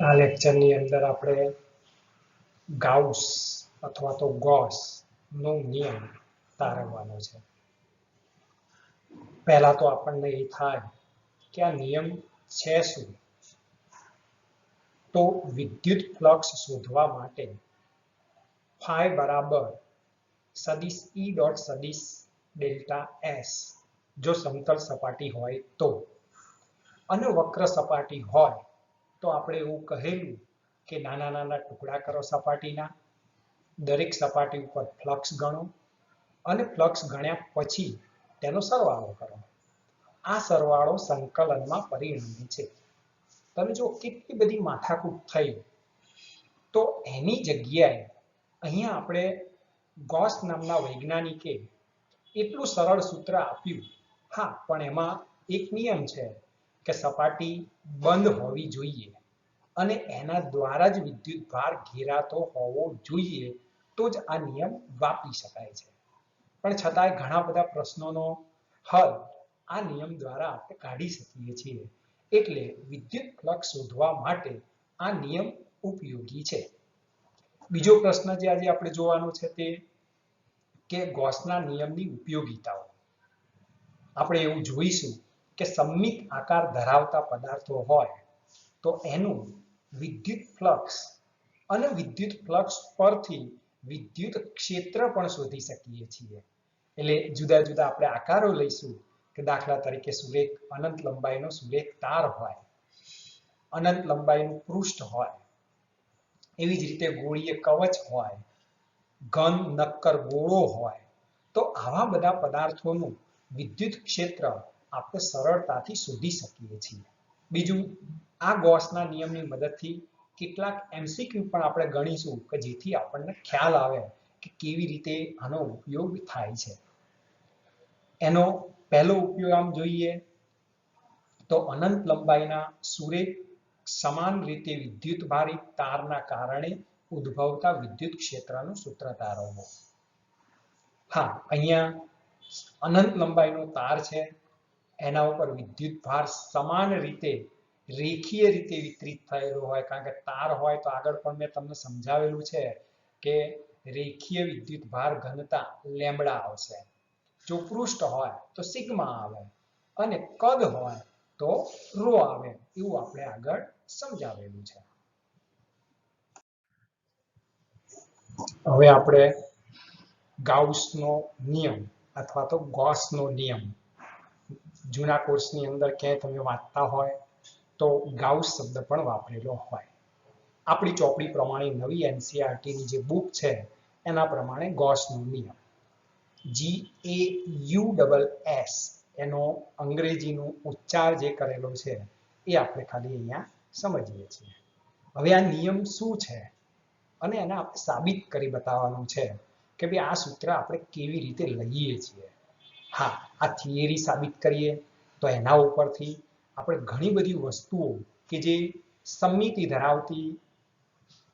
આ લેક્ચરની અંદર આપણે ગાઉસ અથવા તો ગોસ નો નિયમ તારવવાનો છે. પહેલા તો આપણને એ થાય કે આ નિયમ છે શું? તો વિદ્યુત ફ્લક્સ શોધવા માટે ફાઈ બરાબર સદિશ ઈ ડોટ સદિશ ડેલ્ટા એસ જો સમતલ સપાટી હોય તો, અને વક્ર સપાટી હોય તો આપણે એવું કહેલું કે નાના નાના ટુકડા કરો સપાટીના, દરેક સપાટી ઉપર ફ્લક્સ ગણો અને ફ્લક્સ ગણ્યા પછી તેનો સરવાળો કરો. આ સરવાળો સંકલનમાં પરિણમે છે. તમે જો કેટલી બધી માથાકૂટ થઈ, તો એની જગ્યાએ અહીંયા આપણે ગોસ નામના વૈજ્ઞાનિકે એટલું સરળ સૂત્ર આપ્યું. હા, પણ એમાં એક નિયમ છે કે સપાટી બંધ હોવી જોઈએ અને એના દ્વારા જ વિદ્યુત ભાર ઘેરાતો હોવો જોઈએ, તો જ આ નિયમ વાપરી શકાય છે. પણ છતાંય ઘણા બધા પ્રશ્નોનો હલ આ નિયમ દ્વારા આપણે કાઢી શકીએ છીએ. એટલે વિદ્યુત ફ્લક્સ શોધવા માટે આ નિયમ ઉપયોગી છે. બીજો પ્રશ્ન જે આજે આપણે જોવાનો છે તે કે ગોસના નિયમની ઉપયોગિતાઓ. આપણે એવું જોઈશું કે સમમિત આકાર ધરાવતા પદાર્થો હોય તો એનું વિદ્યુત ફ્લક્સ અને વિદ્યુત ફ્લક્સ પરથી વિદ્યુત ક્ષેત્ર પણ શોધી શકીએ છીએ. એટલે જુદા જુદા આપણે આકારો લઈશું કે દાખલા તરીકે સુરેખ અનંત લંબાઈનો સુરેખ તાર હોય, અનંત લંબાઈનું પૃષ્ઠ હોય, એવી જ રીતે ગોળીય કવચ હોય, ઘન નક્કર ગોળો હોય, તો આવા બધા પદાર્થોનું વિદ્યુત ક્ષેત્ર આપણે સરળતાથી શોધી શકીએ છીએ. બીજું, આ ગોસના નિયમની મદદથી કેટલાક MCQ પણ આપણે ગણીશું કે જેથી આપણને ખ્યાલ આવે કે કેવી રીતે આનો ઉપયોગ થાય છે. એનો પહેલો ઉપયોગ આમ જોઈએ તો અનંત લંબાઈના સુરેખ સમાન રીતે વિદ્યુતભારિત તારના કારણે ઉદ્ભવતા વિદ્યુત ક્ષેત્રનું સૂત્ર તારવવો. હા, અહીંયા અનંત લંબાઈનો તાર છે, એના ઉપર વિદ્યુત ભાર સમાન રીતે રેખીય રીતે વિતરિત થયેલો હોય, કારણ કે તાર હોય તો આગળ પણ મેં તમને સમજાવેલું છે કે રેખીય વિદ્યુત ભાર ઘનતા લેમ્બડા આવશે. જો પૃષ્ઠ હોય તો સિગ્મા આવે અને કદ હોય તો રો આવે, એવું આપણે આગળ સમજાવેલું છે. હવે આપણે ગાઉસનો નિયમ અથવા તો ગોસનો નિયમ જૂના કોર્સની અંદર ક્યાંય તમે વાંચતા હોય તો ગાઉસ શબ્દ પણ વાપરેલો હોય. આપણી ચોપડી પ્રમાણે નવી NCERTની જે બુક છે એના પ્રમાણે ગોસનો નિયમ GAUSS એનો અંગ્રેજીનો ઉચ્ચાર જે કરેલો છે એ આપણે ખાલી અહીંયા સમજીએ છીએ. હવે આ નિયમ શું છે અને એને આપણે સાબિત કરી બતાવવાનું છે કે ભાઈ આ સૂત્ર આપણે કેવી રીતે લઈએ છીએ. હા, આ થિયરી સાબિત કરીએ તો એના ઉપરથી આપણે ઘણી બધી વસ્તુઓ કે જે સમમિતિ ધરાવતી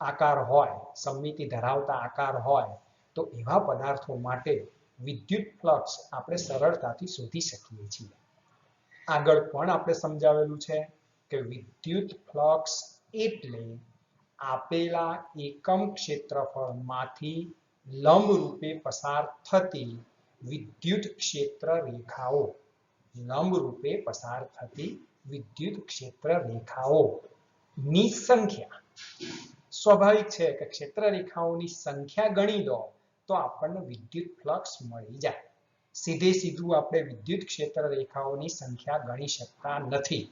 આકાર હોય, સમમિતિ ધરાવતા આકાર હોય તો એવા પદાર્થો માટે વિદ્યુત ફ્લક્સ આપણે સરળતાથી શોધી શકીએ છીએ. આગળ પણ આપણે સમજાવેલું છે કે વિદ્યુત ફ્લક્સ એટલે આપેલા એકમ ક્ષેત્રફળમાંથી લંબ રૂપે પસાર થતી વિદ્યુત ક્ષેત્ર રેખાઓ. લંબ રૂપે પસાર થતી વિદ્યુત ક્ષેત્ર રેખાઓ ની સંખ્યા. સ્વાભાવિક છે કે ક્ષેત્ર રેખાઓની સંખ્યા ગણી દો તો આપણને વિદ્યુત ફ્લક્સ મળી જાય. સીધે સીધું આપણે વિદ્યુત ક્ષેત્ર રેખાઓની સંખ્યા ગણી શકતા નથી.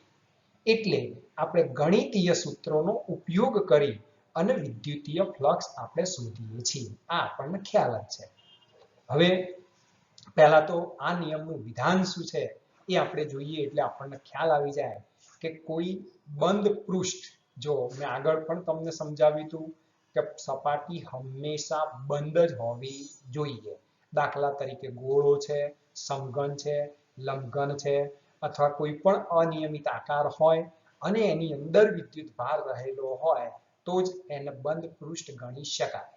એટલે આપણે ગણિતીય સૂત્રોનો ઉપયોગ કરી અને વિદ્યુતીય ફ્લક્સ આપણે શોધીએ છીએ. આ આપણને ખ્યાલ જ છે. હવે પહેલા તો આ નિયમનું વિધાન શું છે એ આપણે જોઈએ એટલે આપણને ખ્યાલ આવી જાય કે કોઈ બંધ પૃષ્ઠ, જો મેં આગળ પણ તમને સમજાવ્યું હતું કે સપાટી હંમેશા બંધ જ હોવી જોઈએ. દાખલા તરીકે ગોળો છે, સમઘન છે, લંબઘન છે અથવા કોઈ પણ અનિયમિત આકાર હોય અને એની અંદર વિદ્યુત ભાર રહેલો હોય તો જ એને બંધ પૃષ્ઠ ગણી શકાય.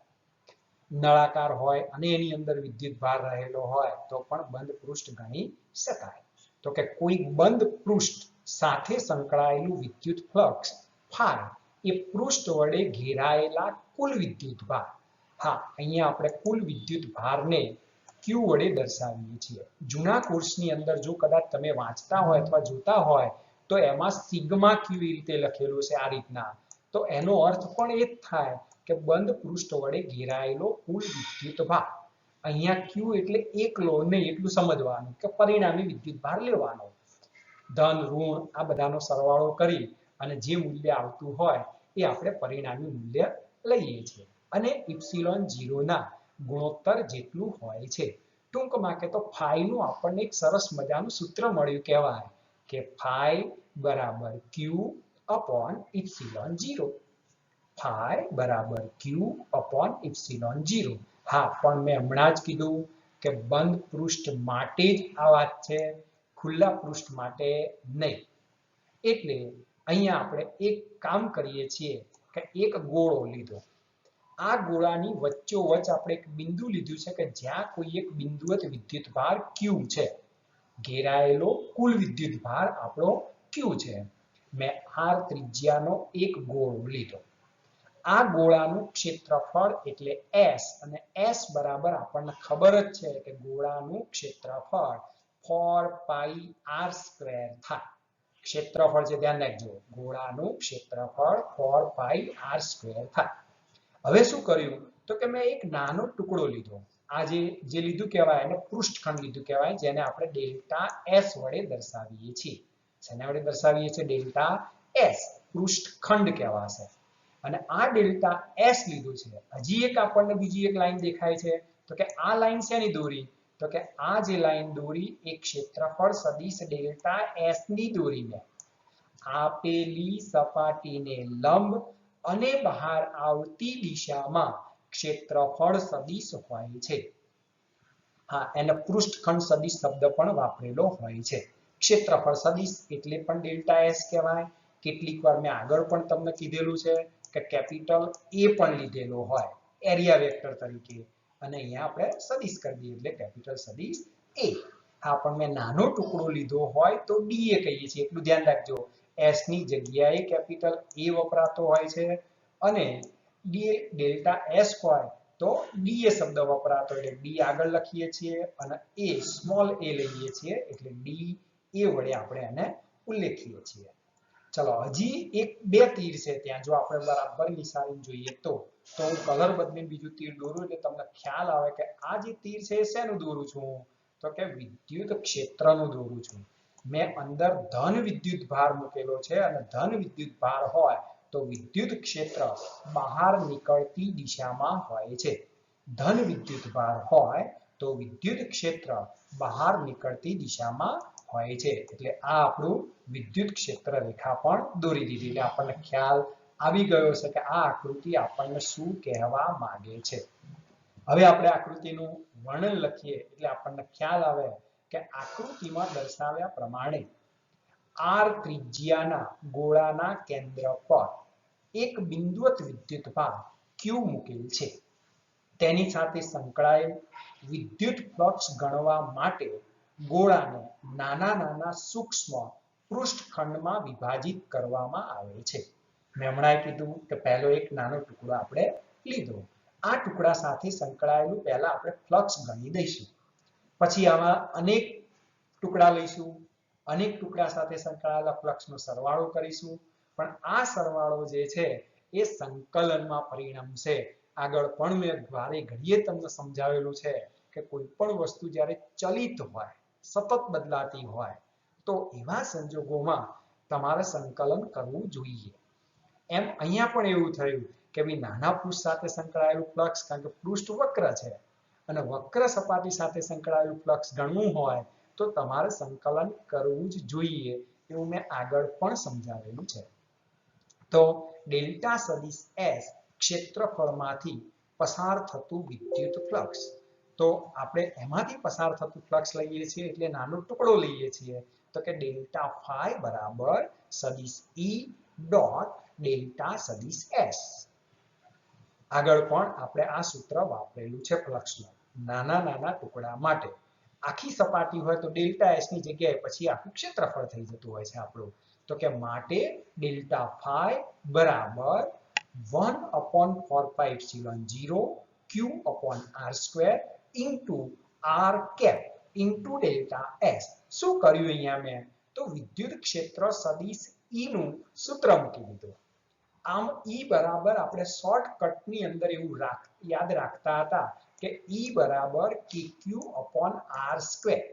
નળાકાર હોય અને એની અંદર વિદ્યુત ભાર રહેલો હોય તો પણ બંધ પૃષ્ઠ ગણી શકાય. તો કે કોઈ બંધ પૃષ્ઠ સાથે સંકળાયેલું વિદ્યુત ફ્લક્સ ફાઈ એ પૃષ્ઠ વડે ઘેરાયેલા કુલ વિદ્યુત ભાર. હા, અહીંયા આપણે કુલ વિદ્યુત ભારને Q વડે દર્શાવીએ છીએ. જૂના કોર્સની અંદર જો કદાચ તમે વાંચતા હોય અથવા જોતા હોય તો એમાં સિગ્મા Q એ રીતે લખેલું છે આ રીતના. તો એનો અર્થ પણ એ જ થાય કે બંધ પૃષ્ઠ વડે ઘેરાયેલો કુલ વિદ્યુત ભાર. અહીંયા Q એટલે એકલો નહીં એટલું સમજવાનું કે પરિણામી વિદ્યુત ભાર લેવાનો. ધન ઋણ આ બધાનો સરવાળો કરી અને જે મૂલ્ય આવતું હોય એ આપણે પરિણામી મૂલ્ય લઈએ છીએ અને ઇપ્સિલોન 0 ના ગુણોત્તર જેટલું હોય છે. ટૂંકમાં કે તો ફાઈ નું આપણને એક સરસ મજાનું સૂત્ર મળ્યું કહેવાય કે ફાઈ બરાબર Q upon ઇપ્સિલોન 0. ફાઈ બરાબર Q upon ઇપ્સિલોન 0. હા, પણ મેં હમણાં જ કીધું કે બંધ પૃષ્ઠ માટે જ આ વાત છે, ખુલ્લા પૃષ્ઠ માટે નહીં. એટલે અહીંયા આપણે એક કામ કરીએ છીએ કે એક ગોળો લીધો. આ ગોળાની વચ્ચોવચ્ચ આપણે એક બિંદુ લીધું છે કે જ્યાં કોઈ એક બિંદુવત વિદ્યુત ભાર Q છે. ઘેરાયેલો કુલ વિદ્યુત ભાર આપણો Q છે. મેં R ત્રિજ્યાનો એક ગોળો લીધો. આ ગોળાનું ક્ષેત્રફળ એટલે S અને S બરાબર આપણને ખબર જ છે કે ગોળાનું ક્ષેત્રફળ 4πr² થાય. ક્ષેત્રફળ છે ધ્યાન રાખજો, ગોળાનું ક્ષેત્રફળ 4πr² થાય. હવે શું કર્યું તો કે મેં એક નાનો ટુકડો લીધો. આ જે લીધું કહેવાય એને પૃષ્ઠખંડ લીધું કહેવાય, જેને આપણે ડેલ્ટા S વડે દર્શાવીએ છીએ. શેના વડે દર્શાવીએ છીએ? ડેલ્ટા S, પૃષ્ઠખંડ કહેવાશે. અને આ ડેલ્ટા S લીધું છે. હજી એક આપણને બીજી એક લાઈન દેખાય છે તો કે આ લાઈન શેની દોરી? તો કે આ જે લાઈન દોરી એક ક્ષેત્રફળ સદિશ ડેલ્ટા S ની દોરીને આપેલી સપાટીને લંબ અને બહાર આવતી દિશામાં ક્ષેત્રફળ સદિશ હોય છે. હા, એને પૃષ્ઠખંડ સદિશ શબ્દ પણ વાપરેલો હોય છે. ક્ષેત્રફળ સદિશ એટલે પણ ડેલ્ટા S કહેવાય. કેટલીક વાર મેં આગળ પણ તમને કીધેલું છે કે કેપિટલ A પણ લીધેલો હોય એરિયા વેક્ટર તરીકે, અને અહીંયા આપણે સદિશ કરી દઈએ એટલે કેપિટલ સદિશ A. હા, પણ મેં નાનો ટુકડો લીધો હોય તો DA કહીએ છીએ, એટલું ધ્યાન રાખજો. S ની જગ્યાએ કેપિટલ A વપરાતો હોય છે અને ડેલ્ટા S હોય તો DA શબ્દ વપરાતો એટલે D આગળ લખીએ છીએ અને A સ્મોલ a લઈએ છીએ એટલે DA વડે આપણે એને ઉલ્લેખીએ છીએ. ચલો, હજી એક બે તીર છે ત્યાં, જો આપણે બરાબર નિશાની જોઈએ તો હું કલર બદલીને બીજું તીર દોરું એટલે તમને ખ્યાલ આવે કે આ જે તીર છે એ શેનું દોરું છું? તો કે વિદ્યુત ક્ષેત્રનું દોરું છું. મેં અંદર ધન વિદ્યુત ભાર મૂકેલો છે અને ધન વિદ્યુત ભાર હોય તો વિદ્યુત ક્ષેત્ર બહાર નીકળતી દિશામાં હોય છે. ધન વિદ્યુત ભાર હોય તો વિદ્યુત ક્ષેત્ર બહાર નીકળતી દિશામાં હોય છે. એટલે આ આપણું વિદ્યુત ક્ષેત્ર રેખા પણ દોરી દીધી. એટલે આપણને ખ્યાલ આવી ગયો છે કે આ આકૃતિ આપણને શું કહેવા માંગે છે. હવે આપણે આકૃતિનું વર્ણન લખીએ એટલે આપણને ખ્યાલ આવે કે આકૃતિમાં દર્શાવ્યા પ્રમાણે R ત્રિજ્યાના ગોળાના કેન્દ્ર પર એક બિંદુવત વિદ્યુત ભાર Q મૂકેલ છે. તેની સાથે સંકળાયેલ વિદ્યુત ફ્લક્સ ગણવા માટે ગોળાને નાના નાના સૂક્ષ્મ પૃષ્ઠખંડમાં વિભાજિત કરવામાં આવે છે. મેં હમણાં કીધું કે પહેલો એક નાનો ટુકડો આપણે લીધો. આ ટુકડા સાથે સંકળાયેલું પહેલા આપણે ફ્લક્સ ગણી દઈશું. પછી આમાં અનેક ટુકડા લઈશું, અનેક ટુકડા સાથે સંકળાયેલા ફ્લક્સનો સરવાળો કરીશું. પણ આ સરવાળો જે છે એ સંકલનમાં પરિણમશે. આગળ પણ મેં વારે ઘડીએ તમને સમજાવેલું છે કે કોઈ પણ વસ્તુ જ્યારે ચલિત હોય, સતત બદલાતી હોય તો એવા સંજોગોમાં તમારે સંકલન કરવું જોઈએ. એમ અહીંયા પણ એવું થયું કે ભાઈ નાના પૃષ્ઠ સાથે સંકળાયેલું ફ્લક્સ, કારણ કે પૃષ્ઠ વક્ર છે અને વક્ર સપાટી સાથે સંકળાયેલું ફ્લક્સ ગણવું હોય તો તમારે સંકલન કરવું જ જોઈએ, એવું મેં આગળ પણ સમજાવેલું છે. તો ડેલ્ટા સદિશ S ક્ષેત્રફળમાંથી પસાર થતું વિદ્યુત ફ્લક્સ, તો આપણે એમાંથી પસાર થતું ફ્લક્સ લઈએ છીએ એટલે નાનો ટુકડો લઈએ છીએ તો કે ડેલ્ટા ફાઈ બરાબર સદિશ E ડોટ ડેલ્ટા સદિશ S. આગળ પણ આપણે આ સૂત્ર વાપરેલું છે ફ્લક્સનું નાના નાના ટુકડા માટે. આખી સપાટી હોય તો ડેલ્ટા S ની જગ્યાએ પછી આખું ક્ષેત્રફળ થઈ જતું હોય છે આપણું. તો તો કે માટે ડેલ્ટા ફાઈ બરાબર 1/4πε0 q upon r square into r cap into delta s. શું કર્યું અહીંયા મેં? તો વિદ્યુત ક્ષેત્ર સદિશ E નું સૂત્ર મૂકી દીધું. આમ E બરાબર આપણે શોર્ટકટની અંદર એવું યાદ રાખતા હતા કે E બરાબર kq upon r square.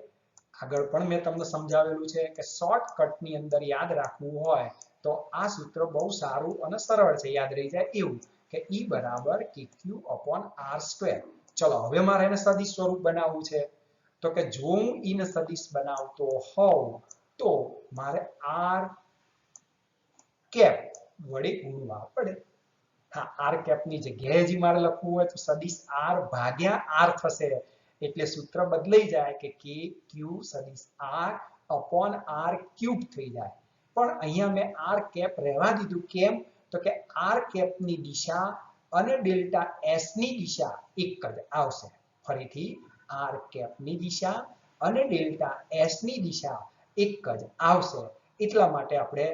આગળ પણ મેં તમને સમજાવેલું છે કે શોર્ટકટની અંદર યાદ રાખવું હોય તો આ સૂત્ર બહુ સારું અને સરળ છે, યાદ રહી જાય એવું કે E બરાબર kq upon r square. ચલો હવે મારે એને સદિશ સ્વરૂપ બનાવવું છે તો કે જો હું E ને સદિશ બનાવતો હોઉં તો મારે r કેપ વડે ગુણવા પડે. હા, r કેપ ની જગ્યાએ જે મારે લખવું હોય તો સદિશ r ભાગ્યા r થશે એટલે સૂત્ર બદલાઈ જાય કે kq સદિશ r upon r ક્યુબ થઈ જાય. પણ અહીંયા મેં r કેપ રહેવા દીધું. કેમ? તો કે r કેપ ની દિશા અને ડેલ્ટા s ની દિશા એક જ આવશે. ફરીથી r કેપ ની દિશા અને ડેલ્ટા s ની દિશા એક જ આવશે. એટલા માટે આપણે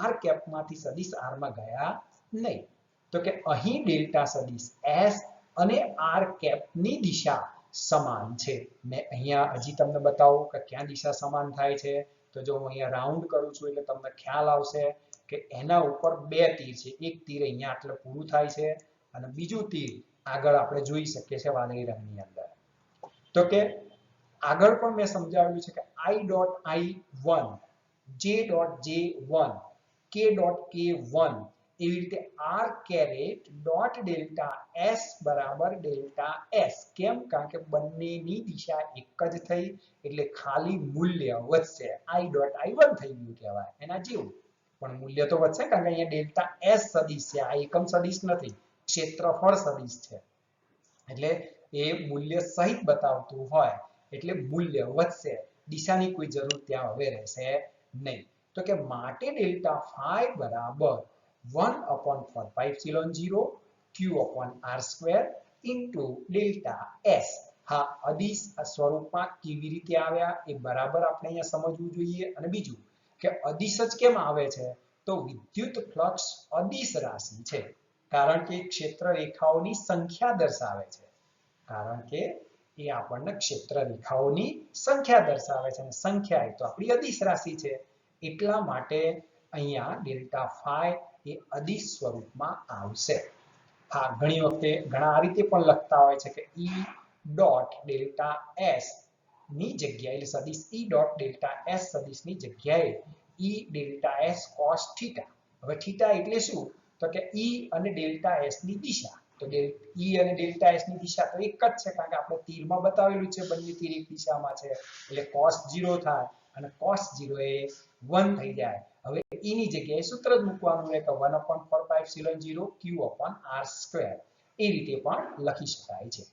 r કેપ માંથી સદિશ r માં ગયા નહીં. તો કે અહીં ડેલ્ટા સદિશ s અને r કેપ ની દિશા સમાન છે. મેં અહીંયા હજી તમને બતાવું કે ક્યાં દિશા સમાન થાય છે. તો જો હું અહીંયા રાઉન્ડ કરું છું એટલે તમને ખ્યાલ આવશે કે એના ઉપર બે તીર છે. એક તીર અહીંયા એટલે પૂરું થાય છે અને બીજું તીર આગળ આપણે જોઈ શકીએ છીએ વાદળી રંગની અંદર. તો કે આગળ પણ મેં સમજાવ્યું છે કે i.i1 j.j1 k.k1 એવી રીતે r caret dot delta s બરાબર ડેલ્ટા s. કેમ? કારણ કે બંનેની દિશા એક જ થઈ એટલે ખાલી મૂલ્ય વધશે. i.i1 થઈ ગયું કહેવાય એના જેવું, પણ મૂલ્ય તો વધશે કારણ કે અહીંયા ડેલ્ટા s સદિશ છે. આ એકમ સદિશ નથી, ક્ષેત્રફળ સદિશ છે એટલે એ મૂલ્ય સહિત બતાવતું હોય એટલે મૂલ્ય વધશે. દિશાની કોઈ જરૂર ત્યાં હવે રહેશે નહીં. તો કે માટે ડેલ્ટા ફાઈ બરાબર 1/4πε0 q upon r square into delta s. હા, અદિશ સ્વરૂપમાં કેવી રીતે આવ્યા એ બરાબર આપણે અહીંયા સમજવું જોઈએ. અને બીજું કે અદિશ જ કેમ આવે છે? તો વિદ્યુત ફ્લક્સ અદિશ રાશિ છે કારણ કે ક્ષેત્ર રેખાઓની સંખ્યા દર્શાવે છે. કારણ કે એ આપણને ક્ષેત્ર રેખાઓની સંખ્યા દર્શાવે છે અને સંખ્યા એ તો આપણી અદિશ રાશિ છે. એટલા માટે અહીંયા ડેલ્ટા ફાઈ એ અદિશ સ્વરૂપમાં આવશે. હા, ઘણી વખતે ઘણા આ રીતે પણ લખતા હોય છે કે E ડોટ ડેલ્ટા s ની જગ્યાએ એટલે સદિશ E ડોટ ડેલ્ટા s સદિશની જગ્યાએ E delta s cos theta. હવે થીટા એટલે શું? તો કે E અને ડેલ્ટા s ની દિશા. તો E અને ડેલ્ટા s ની દિશા તો એક જ છે કારણ કે આપણે તીરમાં બતાવેલું છે બંને તીર એક દિશામાં છે એટલે cos 0 થાય અને cos 0 એ 1 થઈ જાય. હવે E ની જગ્યાએ સૂત્ર જ મૂકવાનું રહે કે 1/4πε0 q upon r square. એ રીતે પણ લખી શકાય છે.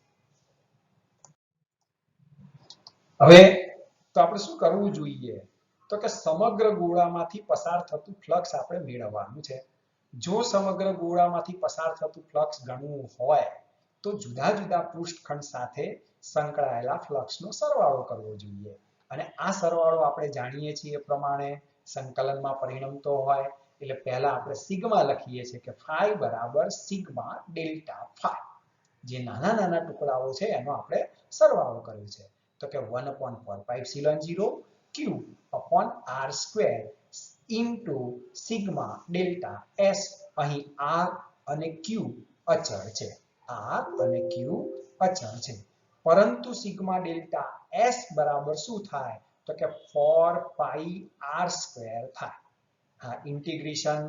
હવે તો આપણે શું કરવું જોઈએ? તો કે સમગ્ર ગોળામાંથી પસાર થતું ફ્લક્સ આપણે મેળવવાનું છે. જો સમગ્ર ગોળામાંથી પસાર થતું ફ્લક્સ ગણવું હોય તો જુદા જુદા પૃષ્ઠખંડ સાથે સંકળાયેલા ફ્લક્સનો સરવાળો કરવો જોઈએ. અને આ સરવાળો આપણે જાણીએ છીએ એ પ્રમાણે સંકલનમાં પરિણમતો હોય એટલે પહેલા આપણે સિગ્મા લખીએ છીએ કે ફાઈ બરાબર સિગ્મા ડેલ્ટા ફાઈ. જે નાના નાના ટુકડાઓ છે એનો આપણે સરવાળો કર્યો છે. તો કે 1/4πε0 q upon r square into sigma delta s. અહીં r અને q અચળ છે. r અને q અચળ છે. પરંતુ સિગ્મા ડેલ્ટા s બરાબર શું થાય? તો કે 4πr square થાય. હા, ઇન્ટિગ્રેશન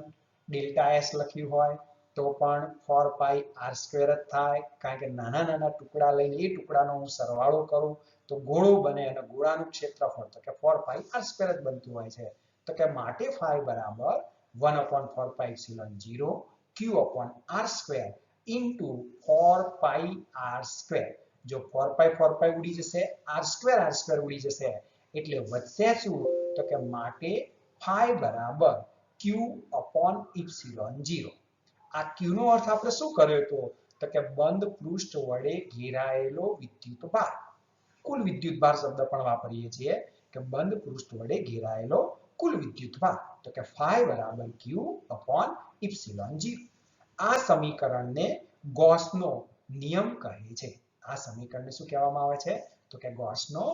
ડેલ્ટા s લખ્યું હોય તો પણ 4πr square જ થાય કારણ કે નાના નાના ટુકડા લઈને એ ટુકડાનો હું સરવાળો કરું તો ગોળો બને અને ગોળાનું ક્ષેત્રફળ તો કે 4πr square જ બનતું હોય છે. તો કે માટે ફાઈ બરાબર 1/4πε0 q upon r square into 4πr square. જો 4π ઉડી જશે, r square ઉડી જશે એટલે વધશે શું? તો કે માટે ફાઈ બરાબર q upon ε0. આ q નો અર્થ આપણે શું કર્યો હતો? તો કે બંધ પૃષ્ઠ વડે ઘેરાયેલો વિદ્યુત ભાર. કુલ વિદ્યુત ભાર શબ્દ પણ વાપરીએ છીએ કે બંધ પૃષ્ઠ વડે ઘેરાયેલો કુલ વિદ્યુત ભાર. તો કે phi બરાબર q upon epsilon 0. આ સમીકરણને ગૌસનો નિયમ કહે છે. આ સમીકરણને શું કહેવામાં આવે છે? તો કે ગૌસનો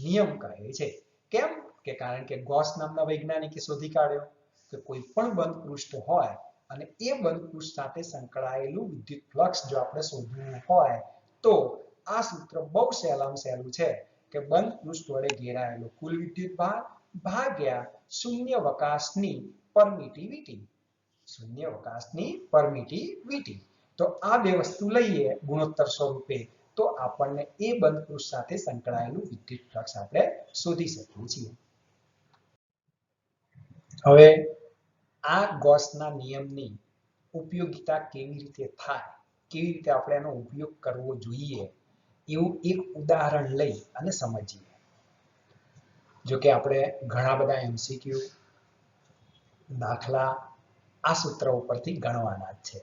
નિયમ કહે છે. કેમ? કે કારણ કે ગૌસ નામના વૈજ્ઞાનિકે શોધી કાઢ્યો કે કોઈ પણ બંધ પૃષ્ઠ હોય અને એ બંધ પૃષ્ઠ સાથે સંકળાયેલું વિદ્યુત ફ્લક્સ જો આપણે શોધવું હોય તો આ સૂત્ર બહુ સહેલામાં સહેલું છે કે બંધ પૃષ્ઠ વડે ઘેરાયેલો કુલ વિદ્યુત ભાર ભાગ્યા શૂન્યાવકાશની પરમિટિવિટી. શૂન્યાવકાશની પરમિટિવિટી. તો આ બે વસ્તુ લઈએ ગુણોત્તર સ્વરૂપે તો આપણને એ બંધ પૃષ્ઠ સાથે સંકળાયેલું વિદ્યુત ફ્લક્સ આપણે શોધી શકીએ છીએ. હવે આ ગૌસના નિયમની ઉપયોગિતા કેવી રીતે થાય, કેવી રીતે આપણે એનો ઉપયોગ કરવો જોઈએ એવું એક ઉદાહરણ લઈ અને સમજીએ. જો કે આપણે ઘણા બધા MCQ દાખલા આ સૂત્ર ઉપરથી ગણવાના જ છે.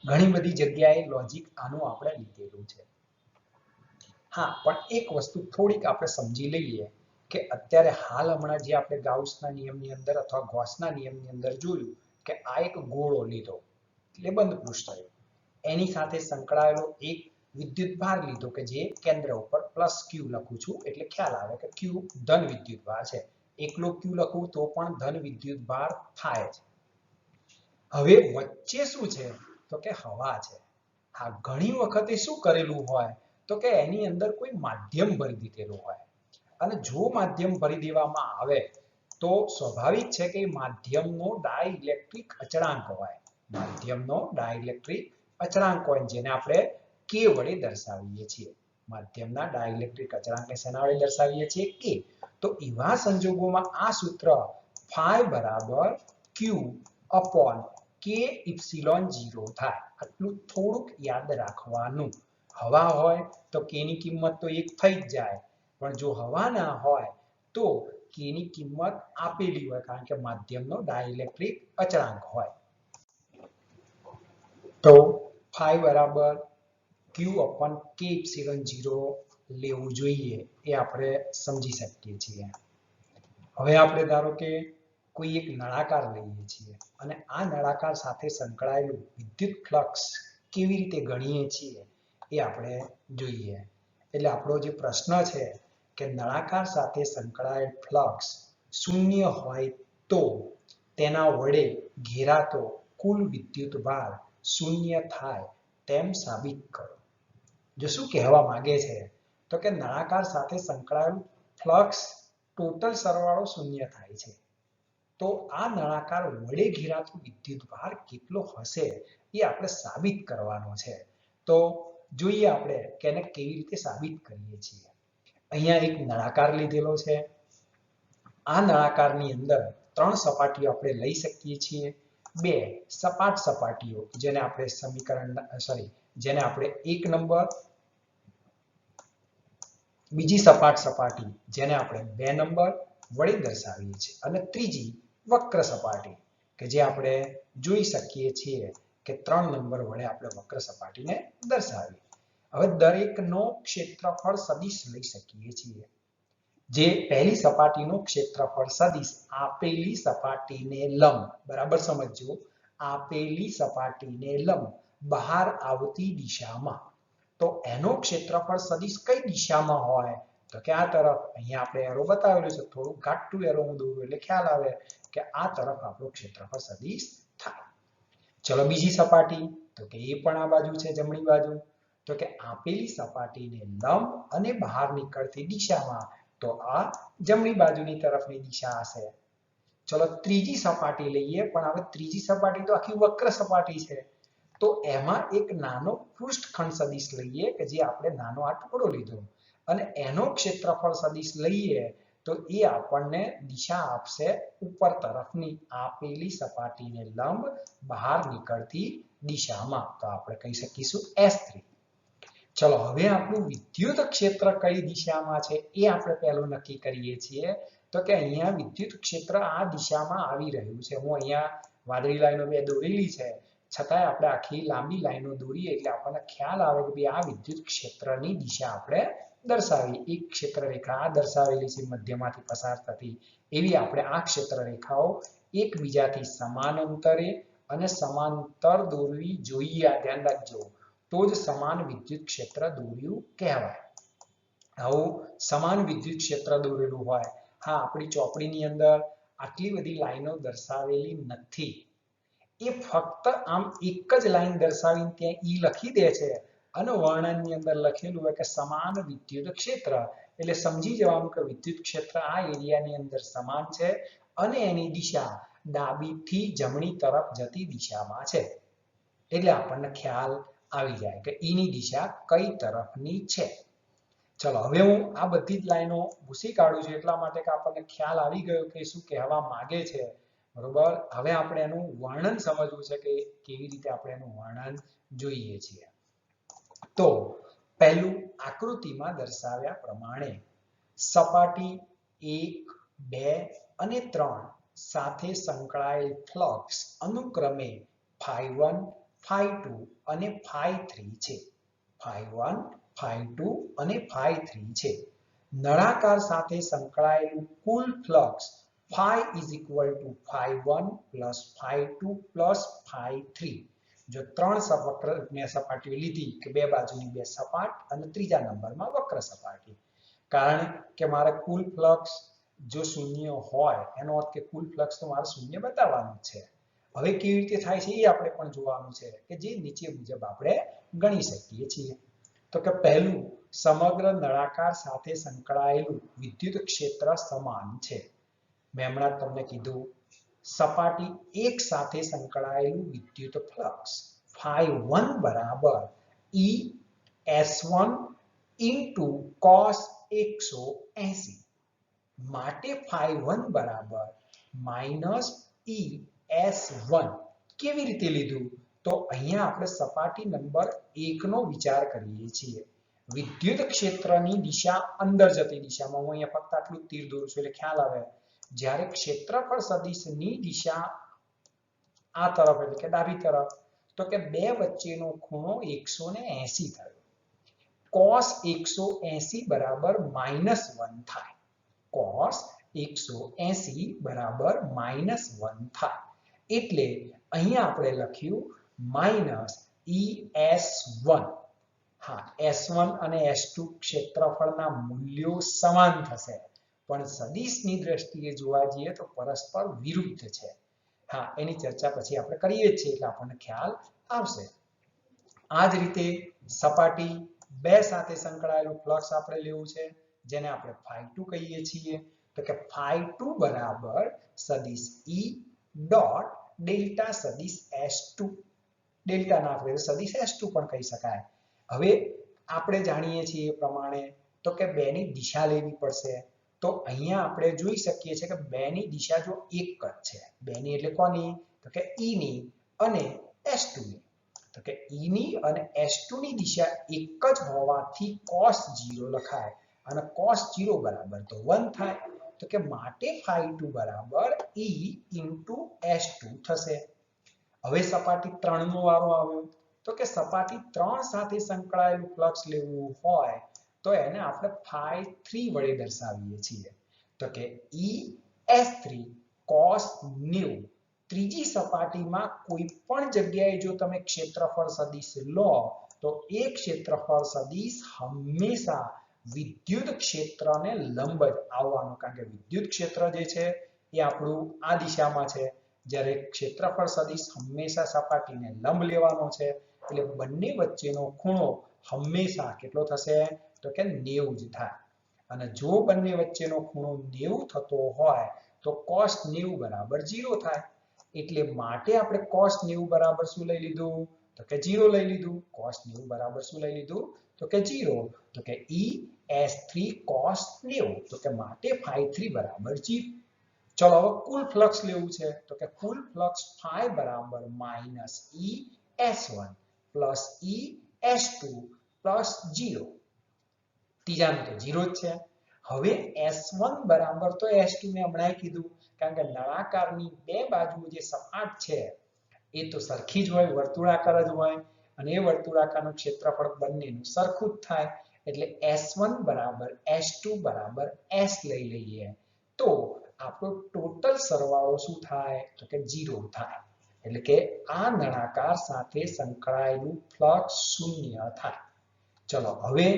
ઘણી બધી જગ્યાએ લોજિક આનું આપણે લીધેલું છે. હા, પણ એક વસ્તુ થોડીક આપણે સમજી લઈએ કે અત્યારે હાલ હમણાં જે આપણે ગાઉસના નિયમની અંદર અથવા ગૌસના નિયમની અંદર જોયું કે આ એક ગોળો લીધો એટલે બંધ પૃષ્ઠ, એની સાથે સંકળાયેલો એક વિદ્યુત ભાર લીધો કે જે કેન્દ્ર ઉપર પ્લસ q લખું છું એટલે ખ્યાલ આવે કે q ધન વિદ્યુત ભાર છે. એકલો q લખું તો પણ ધન વિદ્યુત ભાર થાય છે. હવે વચ્ચે શું છે? તો કે હવા છે. હા, ઘણી વખતે શું કરેલું હોય તો કે એની અંદર કોઈ માધ્યમ ભરી દીધેલું હોય અને જો માધ્યમ ભરી દેવામાં આવે તો સ્વાભાવિક છે કે માધ્યમનો ડાઇલેક્ટ્રિક અચળાંક હોય. માધ્યમનો ડાઇલેક્ટ્રિક અચળાંક હોય જેને આપણે k વડે દર્શાવીએ છીએ. માધ્યમના ડાઇલેક્ટ્રિક અચળાંકને શેના વડે દર્શાવીએ છીએ? k. તો એવા સંજોગોમાં આ સૂત્ર phi બરાબર q upon k epsilon 0 થાય. આટલું થોડુંક યાદ રાખવાનું. હવા હોય તો k ની કિંમત તો 1 થઈ જ જાય, પણ જો હવા ના હોય તો k ની કિંમત આપેલી હોય કારણ કે માધ્યમનો ડાઇલેક્ટ્રિક અચળાંક હોય. તો phi બરાબર q upon k epsilon 0 લેવું જોઈએ એ આપણે સમજી શકીએ છીએ. હવે આપણે ધારો કે કોઈ એક નળાકાર લઈએ છીએ અને આ નળાકાર સાથે સંકળાયેલું વિદ્યુત ફ્લક્સ કેવી રીતે ગણીએ છીએ એ આપણે જોઈએ. એટલે આપણો જે પ્રશ્ન છે કે નળાકાર સાથે સંકળાયેલ ફ્લક્સ શૂન્ય હોય તો તેના વડે ઘેરાતો કુલ વિદ્યુત ભાર શૂન્ય થાય તેમ સાબિત કરો. જો શું કહેવા માંગે છે તો કે નળાકાર સાથે સંકળાયેલું ફ્લક્સ ટોટલ સરવાળો શૂન્ય થાય છે. તો આ નળાકાર વડે ઘેરાતો વિદ્યુત ભાર કેટલો હશે એ આપણે સાબિત કરવાનો છે. તો જોઈએ આપણે કે એને કેવી રીતે સાબિત કરીએ છીએ. અહીંયા એક નળાકાર લીધેલો છે. આ નળાકારની અંદર 3 સપાટીઓ આપણે લઈ શકીએ છીએ. 2 સપાટ સપાટીઓ જેને આપણે જેને આપણે 1 નંબર, બીજી સપાટ સપાટી જેને આપણે 2 નંબર વડે દર્શાવીએ છીએ અને ત્રીજી વક્ર સપાટી કે જે આપણે જોઈ શકીએ છીએ કે 3 નંબર વડે આપણે વક્ર સપાટીને દર્શાવીએ. હવે દરેકનો ક્ષેત્રફળ સદિશ લઈ શકીએ છીએ. જે પહેલી સપાટીનો ક્ષેત્રફળ સદિશ આપેલી સપાટીને લંબ, બરાબર સમજજો, આપેલી સપાટીને લંબ બહાર આવતી દિશામાં, તો એનો ક્ષેત્રફળ સદિશ કઈ દિશામાં હોય તો કે આ તરફ. અહીંયા આપણે એરો બતાવેલું છે, થોડું ઘાટું એરો હું દોરું એટલે ખ્યાલ આવે કે આ તરફ આપણું ક્ષેત્રફળ સદિશ થાય. ચલો બીજી સપાટી, તો કે એ પણ આ બાજુ છે, જમણી બાજુ. તો કે આપેલી સપાટીને લંબ અને બહાર નીકળતી દિશામાં, તો આ જમણી બાજુની તરફની દિશા હશે. ચલો ત્રીજી સપાટી લઈએ, પણ હવે ત્રીજી સપાટી તો આખી વક્ર સપાટી છે. તો એમાં એક નાનો પૃષ્ઠખંડ સદિશ લઈએ કે જે આપણે નાનો આ ટુકડો લીધો અને એનો ક્ષેત્રફળ સદિશ લઈએ તો એ આપણને દિશા આપશે ઉપર તરફની, આપેલી સપાટીને લંબ બહાર નીકળતી દિશામાં. તો આપણે કહી શકીશું S3. ચલો હવે આપણું વિદ્યુત ક્ષેત્ર કઈ દિશામાં છે એ આપણે પહેલું નક્કી કરીએ છીએ. તો કે અહીંયા વિદ્યુત ક્ષેત્ર આ દિશામાં આવી રહ્યું છે. હું અહીંયા વાદળી લાઈનો 2 દોરેલી છે, છતાંય આપણે આખી લાંબી લાઈનો દોરીએ એટલે આપણને ખ્યાલ આવે કે આ વિદ્યુત ક્ષેત્રની દિશા આપણે દર્શાવી. એક ક્ષેત્ર રેખા આ દર્શાવેલી છે મધ્યમાંથી પસાર થતી, એવી આપણે આ ક્ષેત્ર રેખાઓ એકબીજાથી સમાન અંતરે અને સમાંતર દોરવી જોઈએ. આ ધ્યાન રાખજો, તો જ સમાન વિદ્યુત ક્ષેત્ર દોર્યું કહેવાય. આવું સમાન વિદ્યુત ક્ષેત્ર દોરેલું હોય. હા, આપણી ચોપડીની અંદર આટલી બધી લાઈનો દર્શાવેલી નથી. એ ફક્ત આમ એક જ લાઈન દર્શાવીને ત્યાં ઈ લખી દે છે અને વર્ણનની અંદર લખેલું હોય કે સમાન વિદ્યુત ક્ષેત્ર, એટલે સમજી જવાનું કે વિદ્યુત ક્ષેત્ર આ એરિયાની અંદર સમાન છે અને એની દિશા ડાબીથી જમણી તરફ જતી દિશામાં છે. એટલે આપણને ખ્યાલ આવી જાય કે ઈની દિશા કઈ તરફની છે. ચલો, હવે હું આ બધી જ લાઈનો ભૂસી કાઢું છું એટલા માટે કે આપણને ખ્યાલ આવી ગયો કે શું કહેવા માંગે છે. બરોબર, હવે આપણે એનું વર્ણન સમજવું છે કે કેવી રીતે આપણે એનું વર્ણન જોઈએ છીએ. તો પહેલું આકૃતિમાં દર્શાવ્યા પ્રમાણે સપાટી 1, 2 અને 3 સાથે સંકળાયેલ ફ્લક્સ અનુક્રમે ∅1, ∅2 અને ∅3 છે. ∅1, ∅2 અને ∅3 છે. નળાકાર સાથે સંકળાયેલું કુલ ફ્લક્સ ∅ ∅1 +∅2 +∅3. જો ત્રણ સપાટીઓ લીધી કે બે બાજુની બે સપાટ અને ત્રીજા નંબરમાં વક્ર સપાટી, કારણ કે મારે કુલ ફ્લક્સ જો શૂન્ય હોય એનો અર્થ કે કુલ ફ્લક્સ તો મારે શૂન્ય બતાવવાનું છે. હવે કેવી રીતે થાય છે એ આપણે પણ જોવાનું છે કે જે નીચે મુજબ આપણે ગણી શકીએ છીએ. તો કે પહેલું, સમગ્ર નળાકાર સાથે સંકળાયેલું વિદ્યુત ક્ષેત્ર સમાન છે. મેં હમણાં તમને કીધું સપાટી 1 સાથે સંકળાયેલું વિદ્યુત ફ્લક્સ ∅1 બરાબર ES1 * cos 180 માટે ∅1 બરાબર -ES1. કેવી રીતે લીધું? તો અહીંયા આપણે સપાટી નંબર 1 નો વિચાર કરીએ છીએ. વિદ્યુત ક્ષેત્રની દિશા અંદર જતી દિશામાં, હું અહીંયા ફક્ત આટલું તીર દોરું છું એટલે ખ્યાલ આવે. જ્યારે ક્ષેત્રફળ સદિશની દિશા આ તરફ એટલે કે ડાબી તરફ, તો કે બે વચ્ચેનો ખૂણો 180 થયો. cos 180 બરાબર -1 થાય. cos 180 બરાબર -1 થાય. એટલે અહીંયા આપણે લખ્યું -ES1. હા, S1 અને S2 ક્ષેત્રફળના મૂલ્યો સમાન થશે, પણ સદિશની દ્રષ્ટિએ જોવા જઈએ તો પરસ્પર વિરુદ્ધ છે. હા, એની ચર્ચા પછી આપણે કરીએ જ છીએ એટલે આપણને ખ્યાલ આવશે. આ જ રીતે સપાટી 2 સાથે સંકળાયેલું ફ્લક્સ આપણે લેવું છે, જેને આપણે ∅2 કહીએ છીએ. તો કે ∅2 બરાબર સદિશ E ડોટ ડેલ્ટા સદિશ S2. ડેલ્ટા ના આપણે સદિશ S2 પણ કહી શકાય. હવે આપણે જાણીએ છીએ એ પ્રમાણે તો કે બેની દિશા લેવી પડશે. તો અહીંયા આપણે જોઈ શકીએ છીએ કે બેની દિશા જો એક જ છે. બેની એટલે કોની? તો કે E ની અને S2 ની. તો કે E ની અને S2 ની દિશા એક જ હોવાથી cos 0 લખાય અને cos 0 બરાબર તો 1 થાય. તો કે માટે ∅2 બરાબર E * S2 થશે. હવે સપાટી 3 નો વારો આવ્યો. તો કે સપાટી 3 સાથે સંકળાયેલું ફ્લક્સ લેવું હોય તો એને આપણે ∅3 વડે દર્શાવીએ છીએ. તો કે ES3 cos 90. ત્રીજી સપાટીમાં કોઈ પણ જગ્યાએ જો તમે ક્ષેત્રફળ સદિશ લો તો એ ક્ષેત્રફળ સદિશ હંમેશા વિદ્યુત ક્ષેત્રને લંબ જ આવવાનું, કારણ કે વિદ્યુત ક્ષેત્ર જે છે એ આપણું આ દિશામાં છે, જ્યારે ક્ષેત્રફળ સદિશ હંમેશા સપાટીને લંબ લેવાનો છે. એટલે બંને વચ્ચેનો ખૂણો હંમેશા કેટલો થશે? તો કે 90 જ થાય. અને જો બંને વચ્ચેનો ખૂણો 90 થતો હોય તો cos 90 બરાબર 0 થાય. એટલે માટે આપણે cos 90 બરાબર શું લઈ લીધું? તો કે 0 લઈ લીધું. cos 90 બરાબર શું લઈ લીધું? તો કે 0. તો કે ES3 cos 90. તો કે માટે ∅3 બરાબર 0. ચલો, હવે કુલ ફ્લક્સ લેવું છે. તો કે કુલ ફ્લક્સ ∅ બરાબર -ES1 +ES2 +0. ત્રીજાનું તો 0 જ છે. હવે S1 બરાબર તો S2 મેં હમણાં કીધું, કારણ કે નળાકારની બે બાજુઓ જે સપાટ છે એ તો સરખી જ હોય, વર્તુળાકાર જ હોય, અને એ વર્તુળાકારનું ક્ષેત્રફળ બંનેનું સરખું જ થાય. એટલે S1 બરાબર S2 બરાબર S લઈ લઈએ તો આપણો ટોટલ સરવાળો શું થાય તો કે 0 થાય. એટલે કે આ નળાકાર સાથે સંકળાયેલું ફ્લક્સ શૂન્ય થાય. ચલો હવે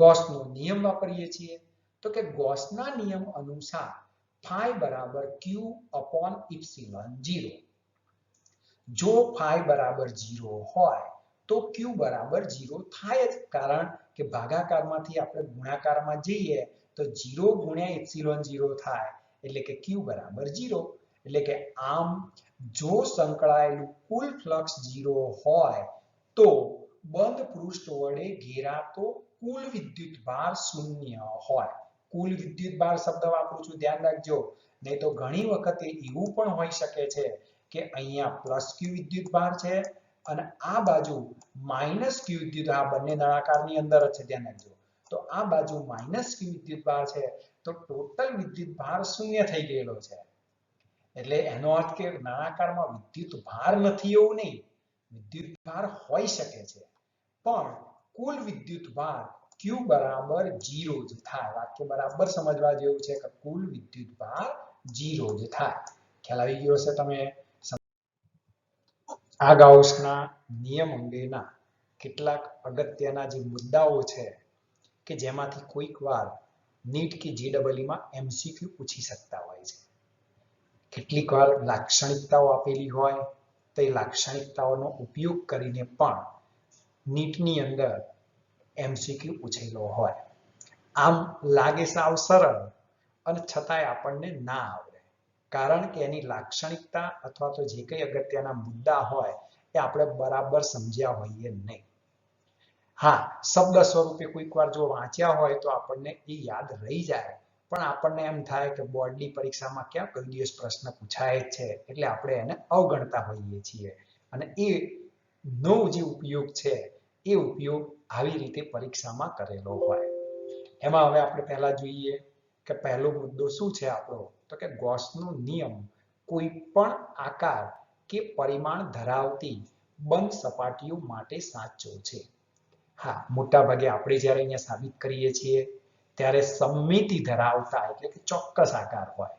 ગોસનો નિયમ વાપરીએ છીએ. તો કે ગોસના નિયમ અનુસાર phi બરાબર q upon epsilon 0. જો phi બરાબર 0 હોય તો q બરાબર 0 થાય જ, કારણ કે ભાગાકારમાંથી આપણે ગુણાકારમાં જઈએ તો 0 ગુણ્યા એપ્સિલોન 0 થાય, એટલે કે q બરાબર 0. એટલે કે આમ જો સંકળાયેલું કુલ ફ્લક્સ 0 હોય તો બંધ પૃષ્ઠ વડે ઘેરાતો કુલ વિદ્યુતભાર શૂન્ય હોય. કુલ વિદ્યુતભાર શબ્દ વાપરું છું, ધ્યાન રાખજો, નહીં તો ઘણી વખતે એવું પણ હોઈ શકે છે કે અહીંયા પ્લસ q વિદ્યુતભાર છે અને આ બાજુ માઇનસ q વિદ્યુત, આ બંને નળાકારની અંદર જ છે, ધ્યાન રાખજો. તો આ બાજુ માઇનસ q વિદ્યુતભાર છે તો ટોટલ વિદ્યુતભાર શૂન્ય થઈ ગયેલો છે. એટલે એનો અર્થ કે નળાકારમાં વિદ્યુતભાર નથી એવું નહીં, વિદ્યુતભાર હોઈ શકે છે, પણ કુલ વિદ્યુતભાર q બરાબર 0 જ થાય. વાક્ય બરાબર સમજવા જેવું છે કે કુલ વિદ્યુતભાર 0 જ થાય. ખ્યાલ આવી ગયો હશે તમે? આ ગાઉસના નિયમ અંગેના કેટલાક અગત્યના જે મુદ્દાઓ છે કે જેમાંથી કોઈક વાર નીટ કે JEE માં MCQ પૂછી શકતા હોય છે. કેટલીક વાર લાક્ષણિકતાઓ આપેલી હોય તો એ લાક્ષણિકતાઓનો ઉપયોગ કરીને પણ નીટની અંદર MCQ પૂછેલો હોય. આમ લાગે સાવ સરળ અને છતાંય આપણને ના આવડે, કારણ કે એની લાક્ષણિકતા અથવા તો જે કંઈ અગત્યના મુદ્દા હોય એ આપણે બરાબર સમજ્યા હોઈએ નહીં. હા, શબ્દ સ્વરૂપે કોઈક વાર જો વાંચ્યા હોય તો આપણને એ યાદ રહી જાય, પણ આપણને એમ થાય કે બોર્ડની પરીક્ષામાં ક્યાં કોઈ દિવસ પ્રશ્ન પૂછાય છે, એટલે આપણે એને અવગણતા હોઈએ છીએ. અને એનો જે ઉપયોગ છે એ ઉપયોગ આવી રીતે પરીક્ષામાં કરેલો હોય. એમાં હવે આપણે પહેલા જોઈએ કે પહેલો મુદ્દો શું છે આપણો, તો કે ગોસનો નિયમ કોઈ પણ આકાર કે પરિમાણ ધરાવતી બંધ સપાટીઓ માટે સાચો છે. હા, મોટા ભાગે આપણે જ્યારે અહીંયા સાબિત કરીએ છીએ ત્યારે સમમિતિ ધરાવતા એટલે કે ચોક્કસ આકાર હોય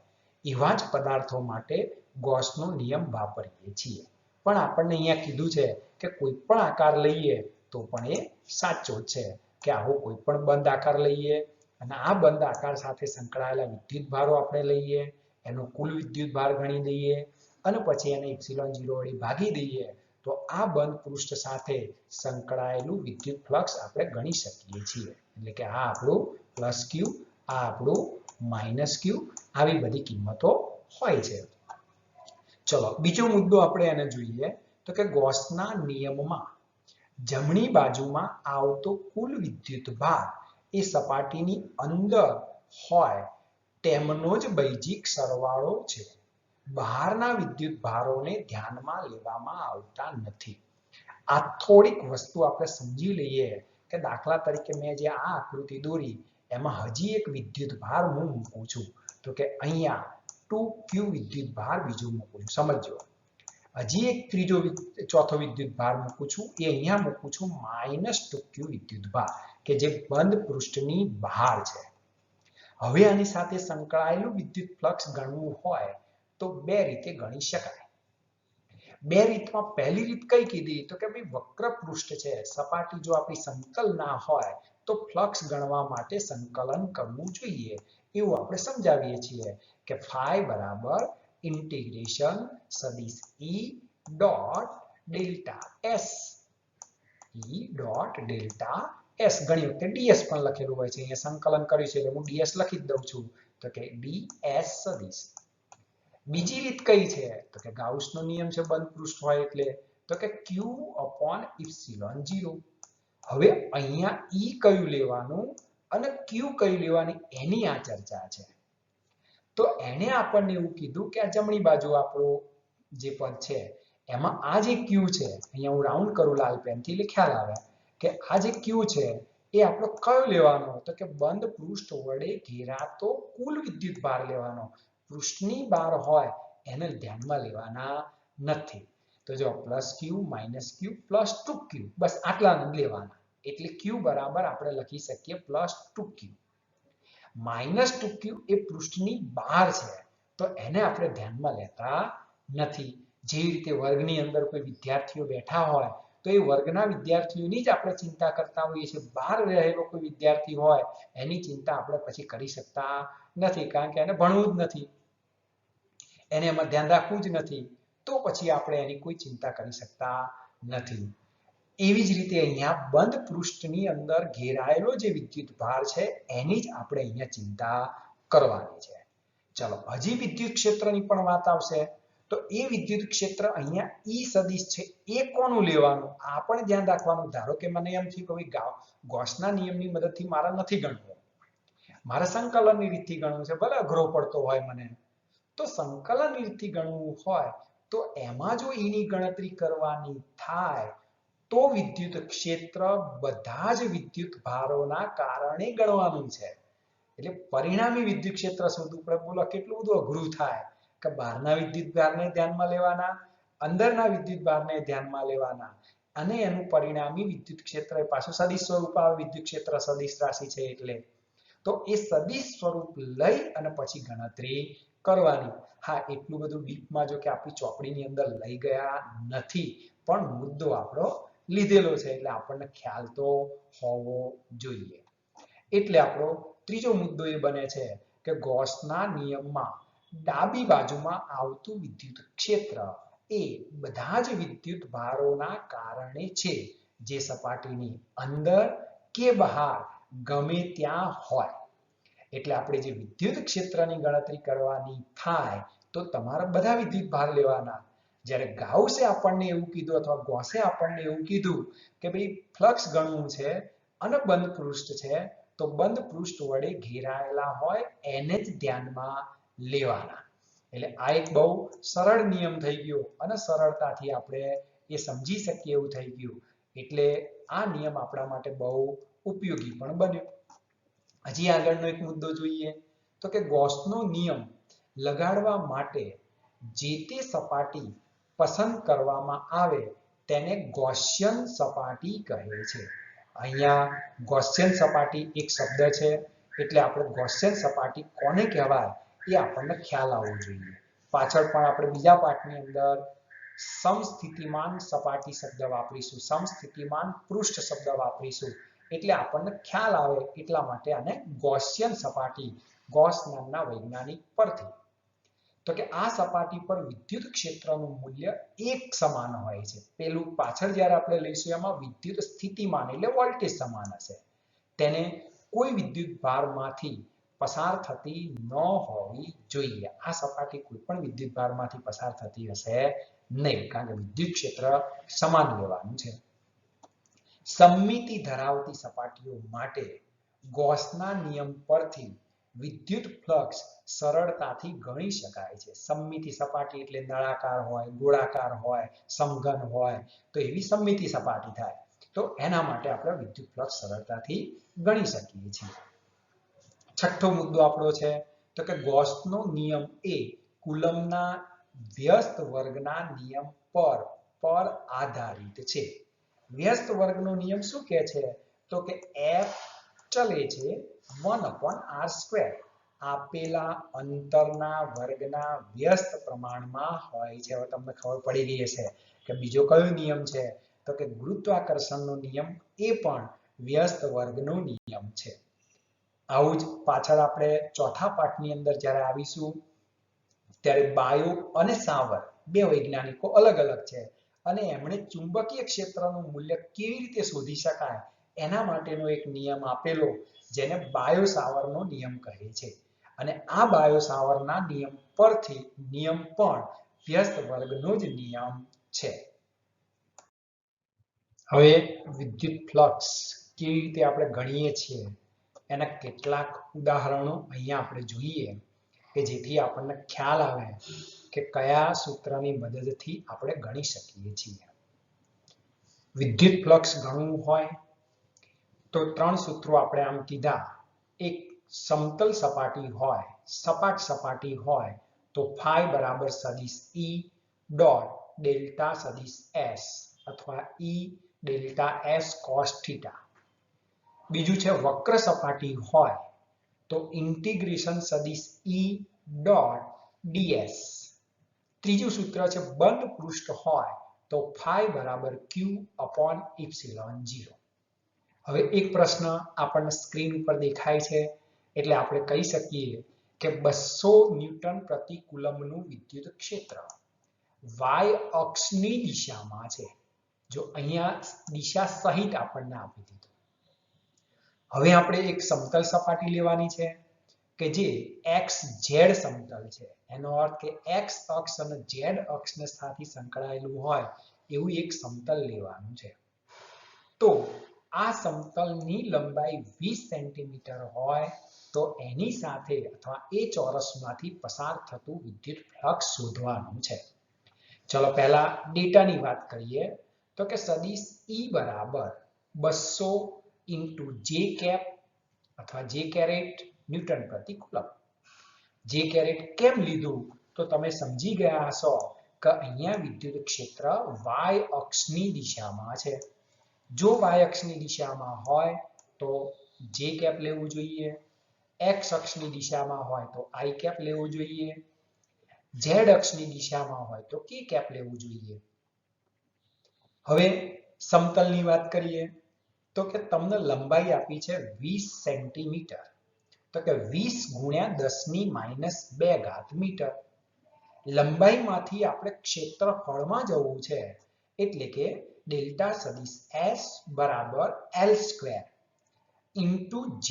એવા જ પદાર્થો માટે ગોસનો નિયમ વાપરીએ છીએ. પણ આપણને અહીંયા કીધું છે કે કોઈ પણ આકાર લઈએ તો પણ એ સાચો છે, કે આવો કોઈ પણ બંધ આકાર લઈએ અને આ બંધ આકાર સાથે સંકળાયેલા વિદ્યુતભારો આપણે લઈએ, એનો કુલ વિદ્યુતભાર ગણી દઈએ અને પછી એને એપ્સિલોન 0 વડે ભાગી દઈએ તો આ બંધ પૃષ્ઠ સાથે સંકળાયેલું વિદ્યુત ફ્લક્સ આપણે ગણી શકીએ છીએ. એટલે કે આ આપણું પ્લસ q, આ આપણું માઇનસ q, આવી બધી કિંમતો હોય છે. ચલો બીજો મુદ્દો આપણે એને જોઈએ તો કે ગોસના નિયમમાં જમણી બાજુમાં આવતો કુલ વિદ્યુતભાર એ સપાટીની અંદર હોય તેમનો જ બૈજિક સરવાળો છે. બહારના વિદ્યુતભારોને ધ્યાનમાં લેવામાં આવતા નથી. આ થોડીક વસ્તુ આપણે સમજી લઈએ કે દાખલા તરીકે મેં જે આ આકૃતિ દોરી એમાં હજી એક વિદ્યુતભાર હું મૂકું છું, તો કે અહીંયા 2q વિદ્યુતભાર બીજો મૂકું છું. સમજો, હજી એક ચોથો વિદ્યુતભાર મૂકું છું, એ અહીંયા મૂકું છું -2q વિદ્યુતભાર, કે જે બંધ પૃષ્ઠની બહાર છે. હવે આની સાથે સંકળાયેલું વિદ્યુત ફ્લક્સ ગણવું હોય તો બે રીતે ગણી શકાય. બે રીતમાં પહેલી રીત કઈ કીધી તો કે ભાઈ વક્ર પૃષ્ઠ છે, સપાટી જો આપણી સમતલ ના હોય તો ફ્લક્સ ગણવા માટે સંકલન કરવું જોઈએ, એવું આપણે સમજાવીએ છીએ કે phi બરાબર ઇન્ટિગ્રેશન સદિશ E dot delta S, E dot delta S. ઘણી વખતે ds પણ લખેલું હોય છે, અહીંયા સંકલન કર્યું છે એટલે હું ds લખી જ દઉં છું, તો કે ds સદિશ. બીજી રીત કઈ છે તો કે ગાઉસનો નિયમ છે બંધ પૃષ્ઠ હોય એટલે, તો કે q upon epsilon 0. હવે અહીંયા E કયું લેવાનું અને q કયું લેવાની એની આ ચર્ચા છે. તો એને આપણને એવું કીધું કે આ જમણી બાજુ આપણો જે પદ છે એમાં આ જે q છે, અહીંયા હું રાઉન્ડ કરું લાલ પેનથી એટલે ખ્યાલ આવે કે આ જે q છે એ આપણો કયો લેવાનો, તો કે બંધ પૃષ્ઠ વડે ઘેરાતો કુલ વિદ્યુતભાર લેવાનો. પૃષ્ઠની બહાર હોય એને ધ્યાનમાં લેવાના નથી. તો જો +q -q +2q, બસ આટલા જ લેવાના. એટલે q બરાબર આપણે લખી શકીએ +2q. -2q એ પૃષ્ઠની બહાર છે, તો એને આપણે ધ્યાનમાં લેતા નથી. જે રીતે વર્ગની અંદર કોઈ વિદ્યાર્થીઓ બેઠા હોય તો એ વર્ગના વિદ્યાર્થીઓની જ આપણે ચિંતા કરતા હોઈએ છીએ. બહાર રહેલો કોઈ વિદ્યાર્થી હોય એની ચિંતા આપણે પછી કરી શકતા નથી, કારણ કે એને ભણવું જ નથી, એને એમાં ધ્યાન રાખવું જ નથી, તો પછી આપણે એની કોઈ ચિંતા કરી શકતા નથી. એવી જ રીતે અહીંયા બંધ પૃષ્ઠની અંદર ઘેરાયેલો જે વિદ્યુત ભાર છે એની જ આપણે અહીંયા ચિંતા કરવાની છે. ચલો હજી વિદ્યુત ક્ષેત્રની પણ વાત આવશે. તો એ વિદ્યુત ક્ષેત્ર અહીંયા ઈ સદિશ છે એ કોનું લેવાનું આ પણ ધ્યાન રાખવાનું. ધારો કે મને એમ થયું કે ગૌસના નિયમની મદદથી મારે નથી ગણવું, મારે સંકલનની રીતથી ગણવું છે, ભલે અઘરો પડતો હોય મને, તો સંકલન રીતથી ગણવું હોય તો એમાં જો ઈની ગણતરી કરવાની થાય તો વિદ્યુત ક્ષેત્ર બધા જ વિદ્યુત ભારોના કારણે ગણવાનું છે. એટલે પરિણામી વિદ્યુત ક્ષેત્ર શોધવું પડે. બોલો કેટલું બધું અઘરું થાય કે બહારના વિદ્યુત ભારને ધ્યાનમાં લેવાના, અંદરના વિદ્યુત ભારને ધ્યાનમાં લેવાના, અને એનું પરિણામી વિદ્યુત ક્ષેત્ર પાછું સદિશ સ્વરૂપ આવે. વિદ્યુત ક્ષેત્ર સદિશ રાશિ છે એટલે તો એ સદિશ સ્વરૂપ લઈ અને પછી ગણતરી કરવાની. હા, એટલું બધું ડીપમાં જો કે આપણી ચોપડીની અંદર લઈ ગયા નથી, પણ મુદ્દો આપણો લીધેલો છે એટલે આપણને ખ્યાલ તો હોવો જોઈએ. એટલે આપણો ત્રીજો મુદ્દો એ બને છે કે ગૌસના નિયમમાં ડાબી બાજુમાં આવતું વિદ્યુત ક્ષેત્ર એ બધા જ વિદ્યુત ભારોના કારણે છે, જે સપાટીની અંદર કે બહાર ગમે ત્યાં હોય. એટલે આપણે જે વિદ્યુત ક્ષેત્રની ગણતરી કરવાની થાય તો તમારે બધા વિદ્યુત ભાર લેવાના. જ્યારે ગાઉસે આપણને એવું કીધું અથવા ગૌસે આપણને એવું કીધું કે ભાઈ ફ્લક્સ ગણવું છે અને બંધ પૃષ્ઠ છે, તો બંધ પૃષ્ઠ વડે ઘેરાયેલા હોય એને જ ધ્યાનમાં લેવાના. એટલે આ એક બહુ સરળ નિયમ થઈ ગયો અને સરળતાથી આપણે એ સમજી શકીએ એવું થઈ ગયું. એટલે આ નિયમ આપણા માટે બહુ ઉપયોગી પણ બન્યો. હજી આગળનો એક મુદ્દો જોઈએ તો કે ગૌસનો નિયમ લગાડવા માટે જે તે સપાટી પસંદ કરવામાં આવે તેને ગૌસિયન સપાટી કહે છે. અહીંયા ગૌસિયન સપાટી એક શબ્દ છે, એટલે આપણે ગૌસિયન સપાટી કોને કહેવાય એ આપણને ખ્યાલ આવવો જોઈએ. પાછળ પણ આપણે બીજા પાઠની અંદર સમસ્થિતિમાન સપાટી શબ્દ વાપરીશું, સમસ્થિતિમાન પૃષ્ઠ શબ્દ વાપરીશું, એટલે આપણને ખ્યાલ આવે એટલા માટે આને ગૌસિયન સપાટી, ગૌસ નામના વૈજ્ઞાનિક પરથી. તો કે આ સપાટી પર વિદ્યુત ક્ષેત્રનું મૂલ્ય એક સમાન હોય છે. પેલું પાછળ જ્યારે આપણે લઈશું એમાં વિદ્યુત સ્થિતિમાન એટલે વોલ્ટેજ સમાન હશે. તેને કોઈ વિદ્યુત ભારમાંથી પસાર થતી ન હોવી જોઈએ. આ સપાટી કોઈ પણ વિદ્યુત ભારમાંથી પસાર થતી હશે નહીં, કારણ કે વિદ્યુત ક્ષેત્ર સમાન લેવાનું છે. સમમિતિ ધરાવતી સપાટીઓ માટે ગૌસના નિયમ પરથી વિદ્યુત ફ્લક્સ સરળતાથી ગણી શકાય છે. સમમિતિ સપાટી એટલે નળાકાર હોય, ગોળાકાર હોય, સમઘન હોય, તો એવી સમમિતિ સપાટી થાય. તો એના માટે આપણે વિદ્યુત ફ્લક્સ સરળતાથી ગણી શકીએ છીએ. છઠ્ઠો મુદ્દો આપણો છે તો કે ગૌસનો નિયમ એ કુલમ્બના વ્યસ્ત વર્ગના નિયમ પર આધારિત છે. વ્યસ્ત વર્ગનો નિયમ શું કહે છે તો કે F ચલે છે 1/r². આપેલા અંતરના વર્ગના વ્યસ્ત પ્રમાણમાં હોય છે. હવે તમને ખબર પડી ગઈ હશે કે બીજો કયો નિયમ છે તો કે ગુરુત્વાકર્ષણનો નિયમ એ પણ વ્યસ્ત વર્ગનો નિયમ છે. આવું જ પાછળ આપણે ચોથા પાઠની અંદર જ્યારે આવીશું ત્યારે બાયો અને સાવર બે વૈજ્ઞાનિકો અલગ અલગ છે અને એમણે ચુંબકીય ક્ષેત્રનું મૂલ્ય કેવી રીતે શોધી શકાય એના માટેનો એક નિયમ આપેલો, જેને બાયો સાવરનો નિયમ કહે છે. અને આ બાયો સાવરના નિયમ પરથી નિયમ પણ વ્યસ્ત વર્ગનો જ નિયમ છે. હવે વિદ્યુત ફ્લક્સ કેવી રીતે આપણે ગણીએ છીએ એના કેટલાક ઉદાહરણો અહીંયા આપણે જોઈએ કે જેથી આપણને ખ્યાલ આવે કે કયા સૂત્રની મદદથી આપણે ગણી શકીએ છીએ. વિદ્યુત ફ્લક્સ ગણવું હોય તો ત્રણ સૂત્રો આપણે આમ કીધા. એક સમતલ સપાટી હોય, સપાટ સપાટી હોય તો ફાઈ બરાબર સદિશ E ડોટ ડેલ્ટા સદિશ S અથવા E delta S cos theta. બીજું છે વક્ર સપાટી હોય તો ઇન્ટિગ્રેશન સદિશ E ડોટ ds. ત્રીજું સૂત્ર છે બંધ પૃષ્ઠ હોય તો phi બરાબર q upon epsilon 0. હવે એક પ્રશ્ન આપણને સ્ક્રીન ઉપર દેખાય છે એટલે આપણે કહી શકીએ કે 200 ન્યૂટન પ્રતિ કુલમ્બનું વિદ્યુત ક્ષેત્ર y અક્ષની દિશામાં છે. જો અહીંયા દિશા સહિત આપણને આપી દીધું. હવે આપણે એક સમતલ સપાટી લેવાની છે કે જે xz સમતલ છે. એનો અર્થ કે x અક્ષ અને z અક્ષને સાથે સંકળાયેલું હોય એવું એક સમતલ લેવાનું છે. તો આ સમતલની લંબાઈ 20 સેન્ટીમીટર હોય તો એની સાથે અથવા એ ચોરસમાંથી પસાર થતું વિદ્યુત ફ્લક્સ શોધવાનું છે. ચલો પહેલા ડેટાની વાત કરીએ તો કે સદિશ E બરાબર 200 into j cap અથવા j caret ન્યૂટન પ્રતિ કુલમ્બ. j caret કેમ લીધું તો તમે સમજી ગયા હશો કે અહીંયા વિદ્યુત ક્ષેત્ર y અક્ષની દિશામાં છે. જો y અક્ષની દિશામાં હોય તો j cap લેવું જોઈએ, x અક્ષની દિશામાં હોય તો I cap લેવું જોઈએ, z અક્ષની દિશામાં હોય તો k cap લેવું જોઈએ. હવે સમતલની વાત કરીએ તો કે તમને લંબાઈ આપી છે 20 સેન્ટીમીટર. તો કે 20 ગુણ્યા 10⁻² મીટર. લંબાઈમાંથી આપણે ક્ષેત્રફળમાં જવું છે એટલે કે ડેલ્ટા સદિશ s બરાબર L² ઇન્ટુ j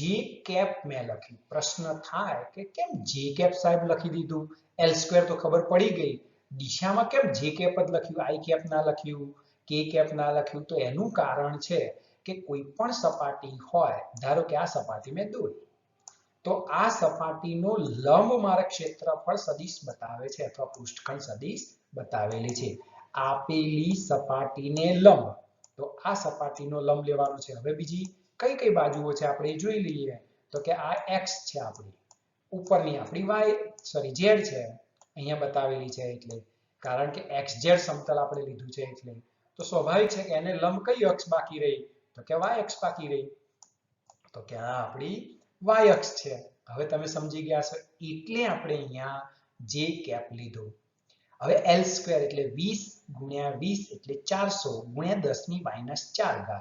cap મેં લખ્યું. પ્રશ્ન થાય કે કેમ j cap સાહેબ લખી દીધું? L² તો ખબર પડી ગઈ. દિશામાં કેમ j cap જ લખ્યું, I cap ના લખ્યું, k cap ના લખ્યું? તો એનું કારણ છે કે કોઈ પણ સપાટી હોય, ધારો કે આ સપાટી મેં દોરી, તો આ સપાટીનો લંબ મારે ક્ષેત્રફળ સદિશ બતાવે છે અથવા પૃષ્ઠખંડ સદિશ બતાવેલી છે. આપેલી સપાટીને લંબ, તો આ સપાટીનો લંબ લેવાનો છે. હવે બીજી કઈ કઈ બાજુઓ છે આપણે જોઈ લઈએ. તો કે આ x છે આપણી, ઉપરની આપણી z છે, અહીંયા બતાવેલી છે એટલે, કારણ કે xz સમતલ આપણે લીધું છે એટલે. તો સ્વાભાવિક છે કે એને લંબ કઈ અક્ષ બાકી રહી? તો કે y અક્ષ બાકી રહી. તો કે આ આપણી y અક્ષ છે. હવે તમે સમજી ગયા છો એટલે આપણે અહીંયા j cap લીધું. હવે L² એટલે 20 ગુણ્યા 20 એટલે 400 ગુણ્યા 10⁻⁴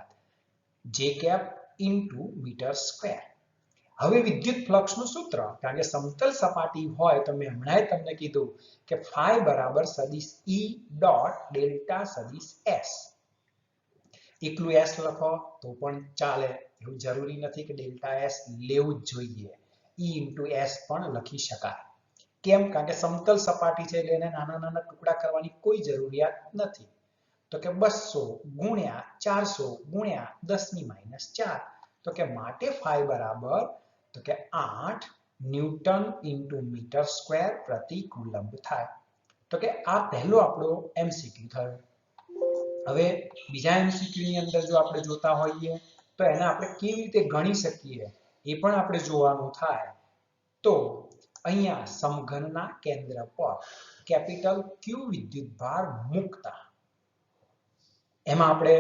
j cap into metre square. હવે વિદ્યુત ફ્લક્સનું સૂત્ર, કારણ કે સમતલ સપાટી હોય તો મેં હમણાં તમને કીધું કે phi બરાબર સદિશ E ડોટ ડેલ્ટા સદિશ s. એકલું s લખો તો પણ ચાલે, એવું જરૂરી નથી કે ડેલ્ટા s લેવું જ જોઈએ. E ઇન્ટુ s પણ લખી શકાય. કેમ? કારણ કે સમતલ સપાટી છે એટલે એને નાના નાના ટુકડા કરવાની કોઈ જરૂરિયાત નથી. તો કે 200 ગુણ્યા 400 ગુણ્યા 10⁻⁴. તો કે માટે phi બરાબર તો કે 8 ન્યૂટન ઇન્ટુ મીટર સ્ક્વેર પ્રતિ કુલમ્બ થાય. તો કે આ પહેલો આપણો MCQ થયો. હવે બીજા MCQ ની અંદર જો આપણે જોતા હોઈએ તો એને આપણે કેવી રીતે ગણી શકીએ એ પણ આપણે જોવાનું થાય. તો અહીંયા સમઘનના કેન્દ્ર પર કેપિટલ Q વિદ્યુતભાર મૂકતા, એમાં આપણે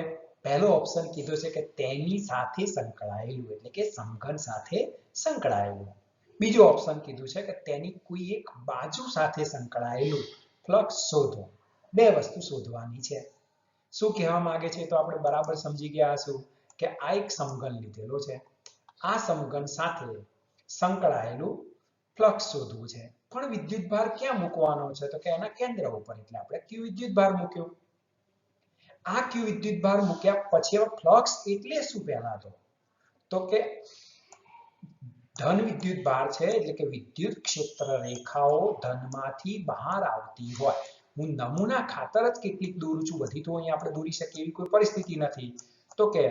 પહેલો ઓપ્શન કીધો છે કે તેની સાથે સંકળાયેલું, એટલે કે સમઘન સાથે સંકળાયેલું. બીજો ઓપ્શન કીધું છે કે તેની કોઈ એક બાજુ સાથે સંકળાયેલું ફ્લક્સ શોધો. બે વસ્તુ શોધવાની છે. શું કહેવા માંગે છે તો આપણે બરાબર સમજી ગયા હશું કે આ એક સમઘન લીધેલો છે, આ સમઘન સાથે સંકળાયેલું ફ્લક્સ શોધવું છે. પણ વિદ્યુતભાર ક્યાં મૂકવાનો છે તો કે એના કેન્દ્ર ઉપર, એટલે આપણે Q વિદ્યુતભાર મૂક્યો. આ Q વિદ્યુતભાર મૂક્યા પછી ફ્લક્સ એટલે શું? પહેલા તો કે ધન વિદ્યુતભાર છે એટલે કે વિદ્યુત ક્ષેત્ર રેખાઓ ધનમાંથી બહાર આવતી હોય. હું નમૂના ખાતર જ કેટલીક દોરું છું, બધી તો અહીંયા આપણે દોરી શકીએ એવી કોઈ પરિસ્થિતિ નથી. તો કે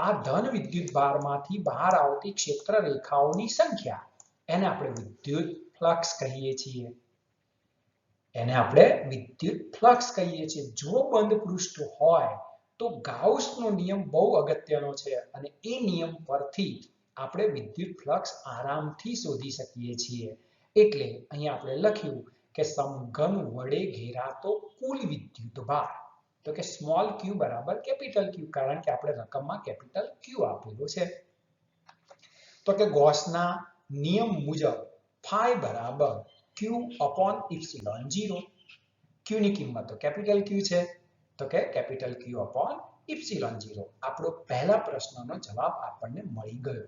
આ ધન વિદ્યુતભારમાંથી બહાર આવતી ક્ષેત્ર રેખાઓની સંખ્યા, એને આપણે વિદ્યુત ફ્લક્સ કહીએ છીએ. એને આપણે વિદ્યુત ફ્લક્સ કહીએ છીએ. જો બંધ પૃષ્ઠ હોય તો ગાઉસનો નિયમ બહુ અગત્યનો છે અને એ નિયમ પરથી આપણે વિદ્યુત ફ્લક્સ આરામથી શોધી શકીએ છીએ. એટલે અહીંયા આપણે લખ્યું કે સમઘન વડે ઘેરાતો કુલ વિદ્યુતભાર, તો કે સ્મોલ q બરાબર કેપિટલ Q, કારણ કે આપણે રકમમાં કેપિટલ Q આપેલો છે. તો કે ગૌસના નિયમ મુજબ phi બરાબર ક્યુ અપોન ઇપ્સિલોન 0. ક્યુ ની કિંમત તો કેપિટલ ક્યુ છે તો કે કેપિટલ ક્યુ અપોન ઇપ્સિલોન 0. આપણો પહેલા પ્રશ્નનો જવાબ આપણને મળી ગયો.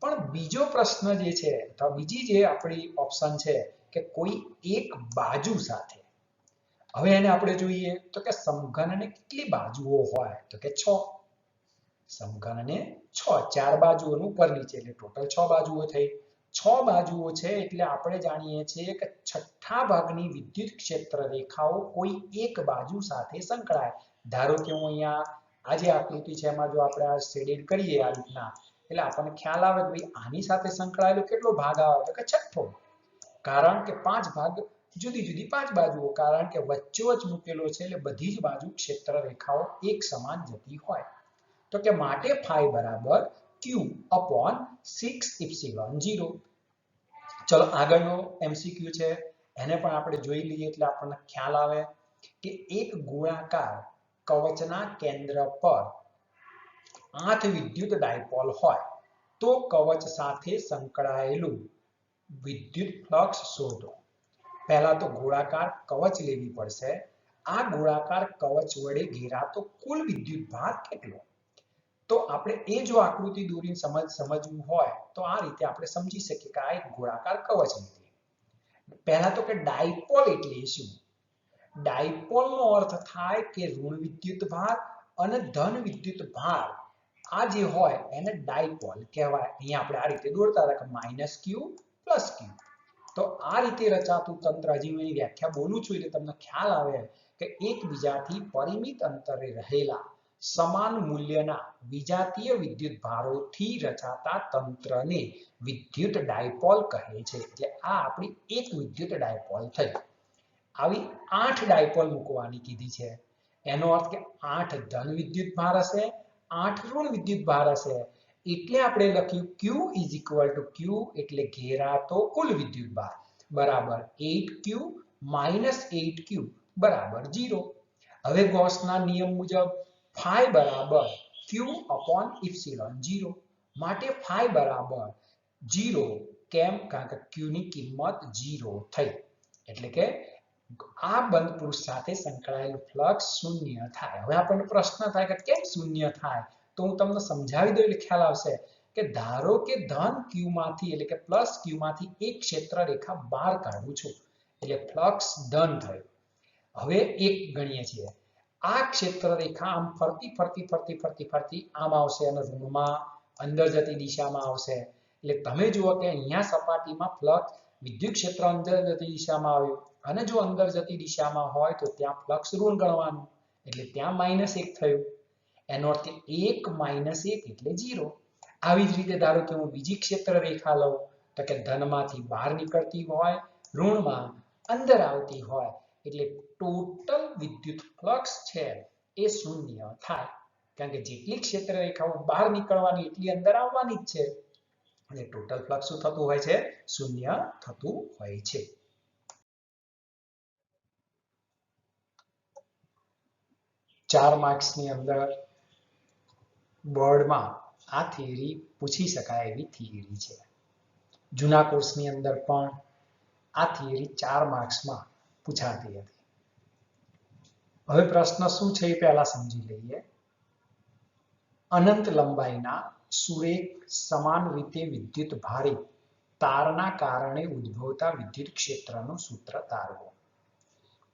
પણ બીજો પ્રશ્ન જે છે અથવા બીજી જે આપણી ઓપ્શન છે કે કોઈ એક બાજુ સાથે. હવે એને આપણે જોઈએ તો કે સમઘનને કેટલી બાજુઓ હોય તો કે 6. સમઘનને 6 ચાર બાજુઓનું ઉપર નીચે એટલે ટોટલ 6 બાજુઓ થઈ. 6 બાજુઓ છે એટલે આપણે જાણીએ છીએ કે છઠ્ઠા ભાગની વિદ્યુત ક્ષેત્ર રેખાઓ કોઈ એક બાજુ સાથે સંકળાય. ધારો કે હું અહીંયા આ જે આકૃતિ છે એમાં જો આપણે આ શેડેડ કરીએ આ રીતના એટલે આપણને ખ્યાલ આવે કે ભાઈ આની સાથે સંકળાયેલો કેટલો ભાગ આવે તો કે છઠ્ઠો. કારણ કે 5 ભાગ જુદી જુદી 5 બાજુઓ કારણ કે વચ્ચોવચ મૂકેલો છે એટલે બધી જ બાજુ ક્ષેત્ર રેખાઓ એક સમાન જતી હોય. તો કે માટે phi બરાબર q upon 6 epsilon 0. ચલો આગળનો MCQ છે એને પણ આપણે જોઈ લઈએ એટલે આપણને ખ્યાલ આવે કે એક ગોળાકાર કવચના કેન્દ્ર પર 8 વિદ્યુત ડાયપોલ હોય તો કવચ સાથે સંકળાયેલું વિદ્યુત ફ્લક્સ શોધો. પહેલા તો ગોળાકાર કવચ લેવી પડશે. આ ગોળાકાર કવચ વડે ઘેરાતો કુલ વિદ્યુત ભાર કેટલો? તો આપણે એ જો આકૃતિ દોરીને સમજવું હોય તો આ રીતે આપણે સમજી શકીએ કે આ એક ગોળાકાર કવચ લીધી. પહેલા તો કે ડાયપોલ એટલે શું? ડાયપોલનો અર્થ થાય કે ઋણ વિદ્યુત ભાર અને ધન વિદ્યુત ભાર આ જે હોય એને ડાયપોલ કહેવાય. અહીંયા આપણે આ રીતે દોરતા હતા કે -q + q. તો આ રીતે રચાતું તંત્ર, હજી હું એની વ્યાખ્યા બોલું છું એટલે તમને ખ્યાલ આવે કે એકબીજાથી પરિમિત અંતરે રહેલા સમાન મૂલ્યના વિજાતીય વિદ્યુત ભારોથી રચાતા તંત્રને વિદ્યુત ડાયપોલ કહે છે. એટલે આ આપણી એક વિદ્યુત ડાયપોલ થઈ. આવી 8 ડાયપોલ મૂકવાની કીધી છે. એનો અર્થ કે 8 ધન વિદ્યુત ભાર હશે, 8 ઋણ વિદ્યુત ભાર હશે. એટલે આપણે લખ્યું Q Q એટલે ઘેરાતો કુલ વિદ્યુત ભાર બરાબર 8Q - 8Q બરાબર 0. હવે ગૌસના નિયમ મુજબ phi બરાબર Q upon epsilon 0. માટે phi બરાબર 0 કેમ? કારણ કે Q ની કિંમત 0 થઈ. એટલે કે આ બંધ પૃષ્ઠ સાથે સંકળાયેલું ફ્લક્સ શૂન્ય થાય. હવે આપણને પ્રશ્ન થાય કે કેમ શૂન્ય થાય? તો હું તમને સમજાવી દઉં એટલે ખ્યાલ આવશે કે ધારો કે ધન Q માંથી એટલે કે +Q માંથી એક ક્ષેત્ર રેખા બહાર કાઢું છું એટલે ફ્લક્સ ધન થયું. હવે એક ગણીએ છીએ. આ ક્ષેત્ર રેખા આમ ફરતી ફરતી ફરતી ફરતી ફરતી આમ આવશે અને ઋણમાં અંદર જતી દિશામાં આવશે. એટલે તમે જુઓ કે અહીંયા સપાટીમાં ફ્લક્સ વિદ્યુત ક્ષેત્ર અંદર જતી દિશામાં આવ્યું અને જો અંદર જતી દિશામાં હોય તો ત્યાં ફ્લક્સ ઋણ ગણવાનું એટલે ત્યાં -1 થયું. એનો અર્થ 1 - 1 એટલે 0. આવી જ રીતે ધારો કે હું બીજી ક્ષેત્ર રેખા લઉં તો કે ધનમાંથી બહાર નીકળતી હોય, ઋણમાં અંદર આવતી હોય એટલે ટોટલ વિદ્યુત ફ્લક્સ છે એ શૂન્ય થાય. કારણ કે જેટલી ક્ષેત્ર રેખાઓ બહાર નીકળવાની એટલી અંદર આવવાની જ છે. એટલે ટોટલ ફ્લક્સ શું થતું હોય છે? શૂન્ય થતું હોય છે. ચાર માર્ક્સની અંદર બોર્ડમાં આ થિયરી પૂછી શકાય એવી થિયરી છે. જૂના કોર્સની અંદર પણ આ થિયરી 4 માર્ક્સમાં પૂછાતી હતી. હવે પ્રશ્ન શું છે એ પહેલા સમજી લઈએ. અનંત લંબાઈના સુરેખ સમાન રીતે વિદ્યુત ભારિત તારના કારણે ઉદ્ભવતા વિદ્યુત ક્ષેત્રનું સૂત્ર તારવો.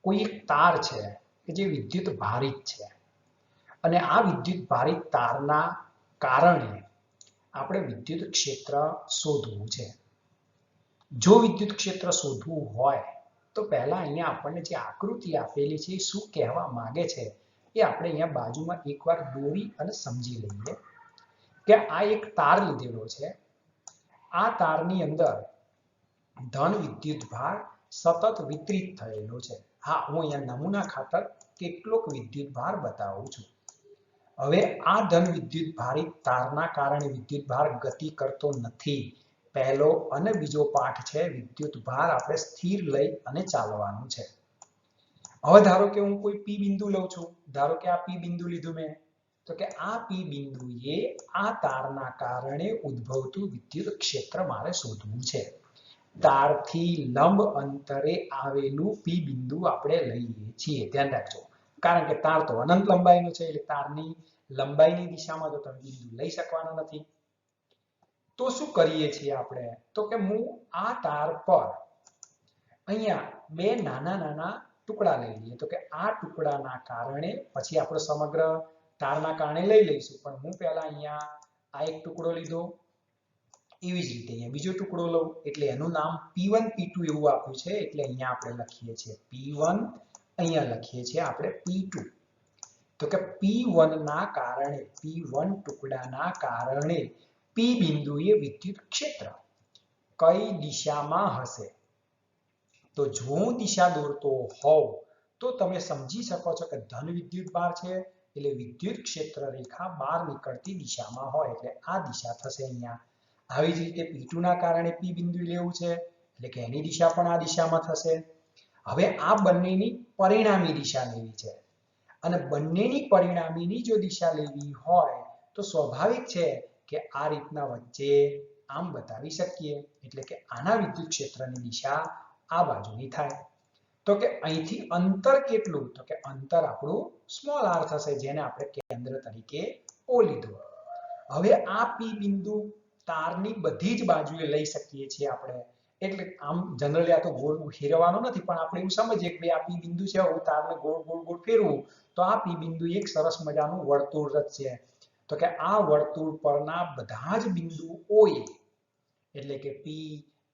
કોઈ એક તાર છે કે જે વિદ્યુત ભારિત છે અને આ વિદ્યુત ભારિત તારના કારણે આપણે વિદ્યુત ક્ષેત્ર શોધવું છે. જો વિદ્યુત ક્ષેત્ર શોધવું હોય તો પહેલા અહીંયા આપણને જે આકૃતિ આપેલી છે એ શું કહેવા માંગે છે એ આપણે અહીંયા બાજુમાં એકવાર દોરી અને સમજી લઈએ કે આ એક તાર લીધેલો છે. આ તારની અંદર ધન વિદ્યુત ભાર સતત વિતરિત થયેલો છે. હા, હું અહીંયા નમૂના ખાતર કેટલોક વિદ્યુત ભાર બતાવું છું. હવે આ ધન વિદ્યુત ભારિત તારના કારણે વિદ્યુત ભાર ગતિ કરતો નથી. પહેલો અને બીજો પાઠ છે વિદ્યુત ભાર આપણે સ્થિર લઈ અને ચાલવાનું છે. હવે ધારો કે હું કોઈ P બિંદુ લઉં છું. ધારો કે આ P બિંદુ લીધું મેં તો કે આ P બિંદુએ આ તારના કારણે ઉદ્ભવતું વિદ્યુત ક્ષેત્ર મારે શોધવું છે. તારથી લંબ અંતરે આવેલું પી બિંદુ આપણે લઈએ છીએ. ધ્યાન રાખજો, કારણ કે તાર તો અનંત લંબાઈનો છે એટલે તારની લંબાઈની દિશામાં તો તમે બિંદુ લઈ શકવાના નથી. તો શું કરીએ છીએ આપણે? તો કે હું આ તાર પર અહીંયા બે નાના નાના ટુકડા લઈ લઈએ. તો કે આ ટુકડાના કારણે પછી આપણે સમગ્ર તારના કારણે લઈ લઈશું, પણ હું પહેલા અહીંયા આ એક ટુકડો લીધો, એવી જ રીતે અહીંયા બીજો ટુકડો લઉં એટલે એનું નામ P1 P2 એવું આપ્યું છે એટલે અહીંયા આપણે લખીએ છીએ P1, અહીંયા લખીએ છીએ આપણે P2. તો કે P1 ના કારણે, P1 ટુકડાના કારણે P બિંદુએ વિદ્યુત ક્ષેત્ર કઈ દિશામાં હશે? તો જો હું દિશા દોરતો હોઉં તો તમે સમજી શકો છો કે ધન વિદ્યુત ભાર છે એટલે વિદ્યુત ક્ષેત્ર રેખા બહાર નીકળતી દિશામાં હોય એટલે આ દિશા થશે અહીંયા. આવી જ રીતે P2 ના કારણે P બિંદુ લેવું છે એટલે કે એની દિશા પણ આ દિશામાં થશે. હવે આ બંનેની પરિણામી દિશા લેવી છે અને બંનેની પરિણામીની જો દિશા લેવી હોય તો સ્વાભાવિક છે કે આ રીતના વચ્ચે આમ બતાવી શકીએ એટલે કે આના વિદ્યુત ક્ષેત્રની દિશા આ બાજુની થાય. તો કે અહીંથી અંતર કેટલું? તો કે અંતર આપણું સ્મોલ r થશે જેને આપણે કેન્દ્ર તરીકે O લીધું. હવે આ P બિંદુ તારની બધી જ બાજુએ લઈ શકીએ છીએ આપણે, એટલે આમ જનરલી આ તો ગોળ ફેરવવાનો નથી પણ આપણે એવું સમજીએ કે આ P બિંદુ છે, હું તારને ગોળ ગોળ ગોળ ફેરવું તો આ P બિંદુ એક સરસ મજાનું વર્તુળ રચશે. તો કે આ વર્તુળ પરના બધા જ બિંદુઓએ એટલે કે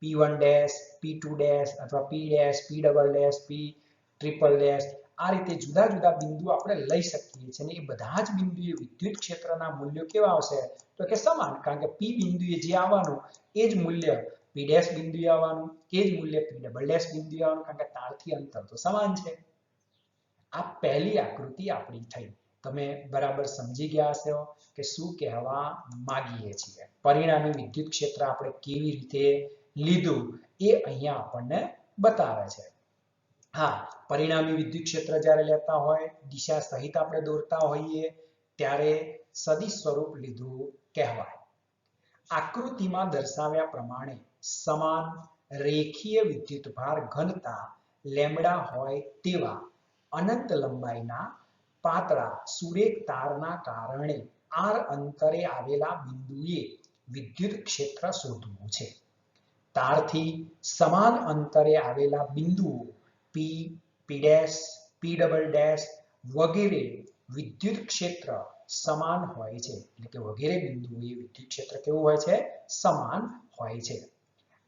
P1 ડેશ, P2 ડેશ અથવા P dash, P double dash, P triple dash, આ રીતે જુદા જુદા બિંદુ આપણે લઈ શકીએ છીએ અને એ બધા જ બિંદુએ વિદ્યુત ક્ષેત્રના મૂલ્યો કેવા આવશે? તો કે સમાન, કારણ કે P બિંદુએ જે આવવાનું એ જ મૂલ્ય P ડેશ બિંદુએ આવવાનું, એ જ મૂલ્ય P ડબલ ડેશ બિંદુએ આવવાનું, કારણ કે તારથી અંતર તો સમાન છે. આ પહેલી આકૃતિ આપણી થઈ. તમે બરાબર સમજી ગયા હશો કે શું કહેવા માંગીએ છીએ. પરિણામી વિદ્યુત ક્ષેત્ર આપણે કેવી રીતે લીધું એ અહીંયા આપણને બતાવે છે. હા, પરિણામી વિદ્યુત ક્ષેત્ર જ્યારે લેતા હોય, દિશા સહિત આપણે દોરતા હોઈએ ત્યારે સદિશ સ્વરૂપ લીધું કહેવાય. આકૃતિમાં દર્શાવ્યા પ્રમાણે સમાન રેખીય વિદ્યુતભાર ઘનતા લેમ્બડા હોય તેવા અનંત લંબાઈના પાતળા સુરેખ તારના કારણે r અંતરે આવેલા બિંદુએ વિદ્યુત ક્ષેત્ર શોધવું છે. તારથી સમાન અંતરે આવેલા બિંદુઓ P, P dash, P double dash વગેરે વિદ્યુત ક્ષેત્ર સમાન હોય છે, એટલે કે વગેરે બિંદુઓએ વિદ્યુત ક્ષેત્ર કેવું હોય છે? સમાન હોય છે.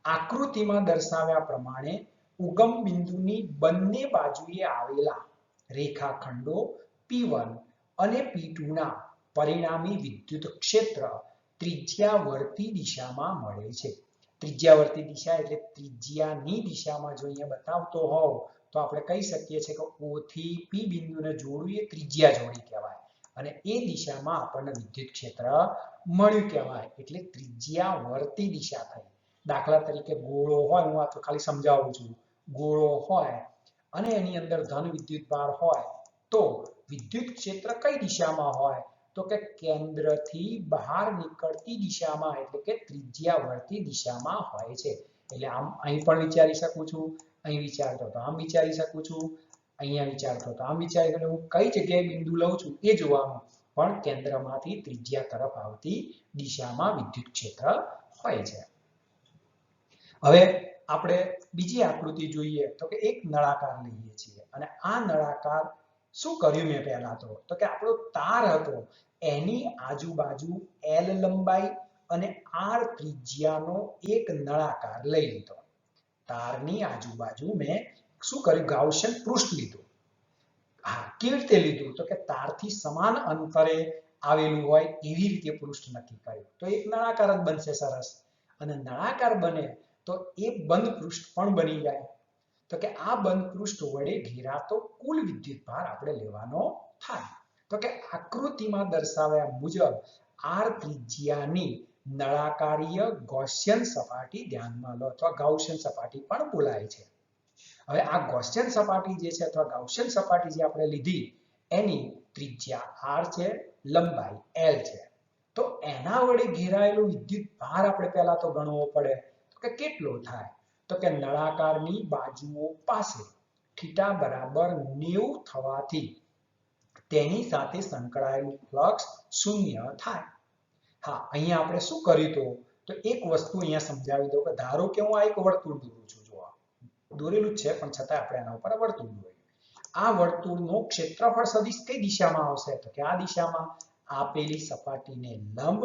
આકૃતિમાં દર્શાવ્યા પ્રમાણે ઉગમ બિંદુની બંને બાજુએ આવેલા રેખાખંડો P1 અને P2 ના પરિણામી વિદ્યુત ક્ષેત્ર ત્રિજ્યાવર્તી દિશામાં મળે છે. ત્રિજ્યાવર્તી દિશા એટલે ત્રિજ્યાની દિશામાં જો અહીંયા બતાવતો હોવ તો આપણે કહી શકીએ છીએ કે O થી P બિંદુને જોડવું એ ત્રિજ્યા જોડી કહેવાય અને એ દિશામાં આપણને વિદ્યુત ક્ષેત્ર મળ્યું કહેવાય એટલે ત્રિજ્યાવર્તી દિશા થઈ. દાખલા તરીકે ગોળો હોય, હું આ તો ખાલી સમજાવું છું, ગોળો હોય અને એની અંદર ધન વિદ્યુતભાર હોય તો વિદ્યુત ક્ષેત્ર કઈ દિશામાં હોય? તો કે કેન્દ્રથી બહાર નીકળતી દિશામાં એટલે કે ત્રિજ્યાવર્તી દિશામાં હોય છે. એટલે આમ અહીં પણ વિચારી શકું છું, અહીં વિચારતો તો આમ વિચારી શકું છું, અહીંયા વિચારતો તો આમ વિચારી શકું. હું કઈ જગ્યાએ બિંદુ લઉં છું એ જોવાનું, પણ કેન્દ્રમાંથી ત્રિજ્યા તરફ આવતી દિશામાં વિદ્યુત ક્ષેત્ર હોય છે. હવે આપણે બીજી આકૃતિ જોઈએ તો કે એક નળાકાર લઈએ છીએ અને આ નળાકાર શું કર્યું મેં પહેલા તો કે આપણો તાર હતો એની આજુબાજુ L લંબાઈ અને R ત્રિજ્યાનો એક નળાકાર લઈ લીધો. તારની આજુબાજુ મેં શું કર્યું? ગાઉસિયન પૃષ્ઠ લીધું. હા, કેવી રીતે લીધું? તો કે તારથી સમાન અંતરે આવેલું હોય એવી રીતે પૃષ્ઠ નક્કી કર્યું તો એક નળાકાર જ બનશે સરસ. અને નળાકાર બને તો એ બંધ પૃષ્ઠ પણ બની જાય. તો કે આ બંધ પૃષ્ઠ વડે ઘેરાતો કુલ વિદ્યુતભાર આપણે લેવાનો થાય. તો કે આકૃતિમાં દર્શાવ્યા મુજબ R ત્રિજ્યાની નળાકારીય ગૌસિયન સપાટી ધ્યાનમાં લો અથવા ગાઉસિયન સપાટી પણ બોલાય છે. હવે આ ગૌસિયન સપાટી જે છે અથવા ગાઉસિયન સપાટી જે આપણે લીધી એની ત્રિજ્યા R છે, લંબાઈ L છે. તો એના વડે ઘેરાયેલો વિદ્યુતભાર આપણે પહેલા તો ગણવો પડે. તો કે કેટલો થાય? તો તો કે નળાકારની બાજુઓ પાસે થીટા બરાબર 90 થવાથી તેની સાથે સંકળાયેલું ફ્લક્સ શૂન્ય થાય. હા, અહીંયા આપણે શું કર્યું તો એક વસ્તુ અહીંયા સમજાવી દઉં કે ધારો કે હું આ એક વર્તુળ દોરું છું. જો દોરેલું છે પણ છતાં આપણે આના ઉપર વર્તુળ દોર્યું. આ વર્તુળનો ક્ષેત્રફળ સદિશ કઈ દિશામાં આવશે તો કે આ દિશામાં, આપેલી સપાટીને લંબ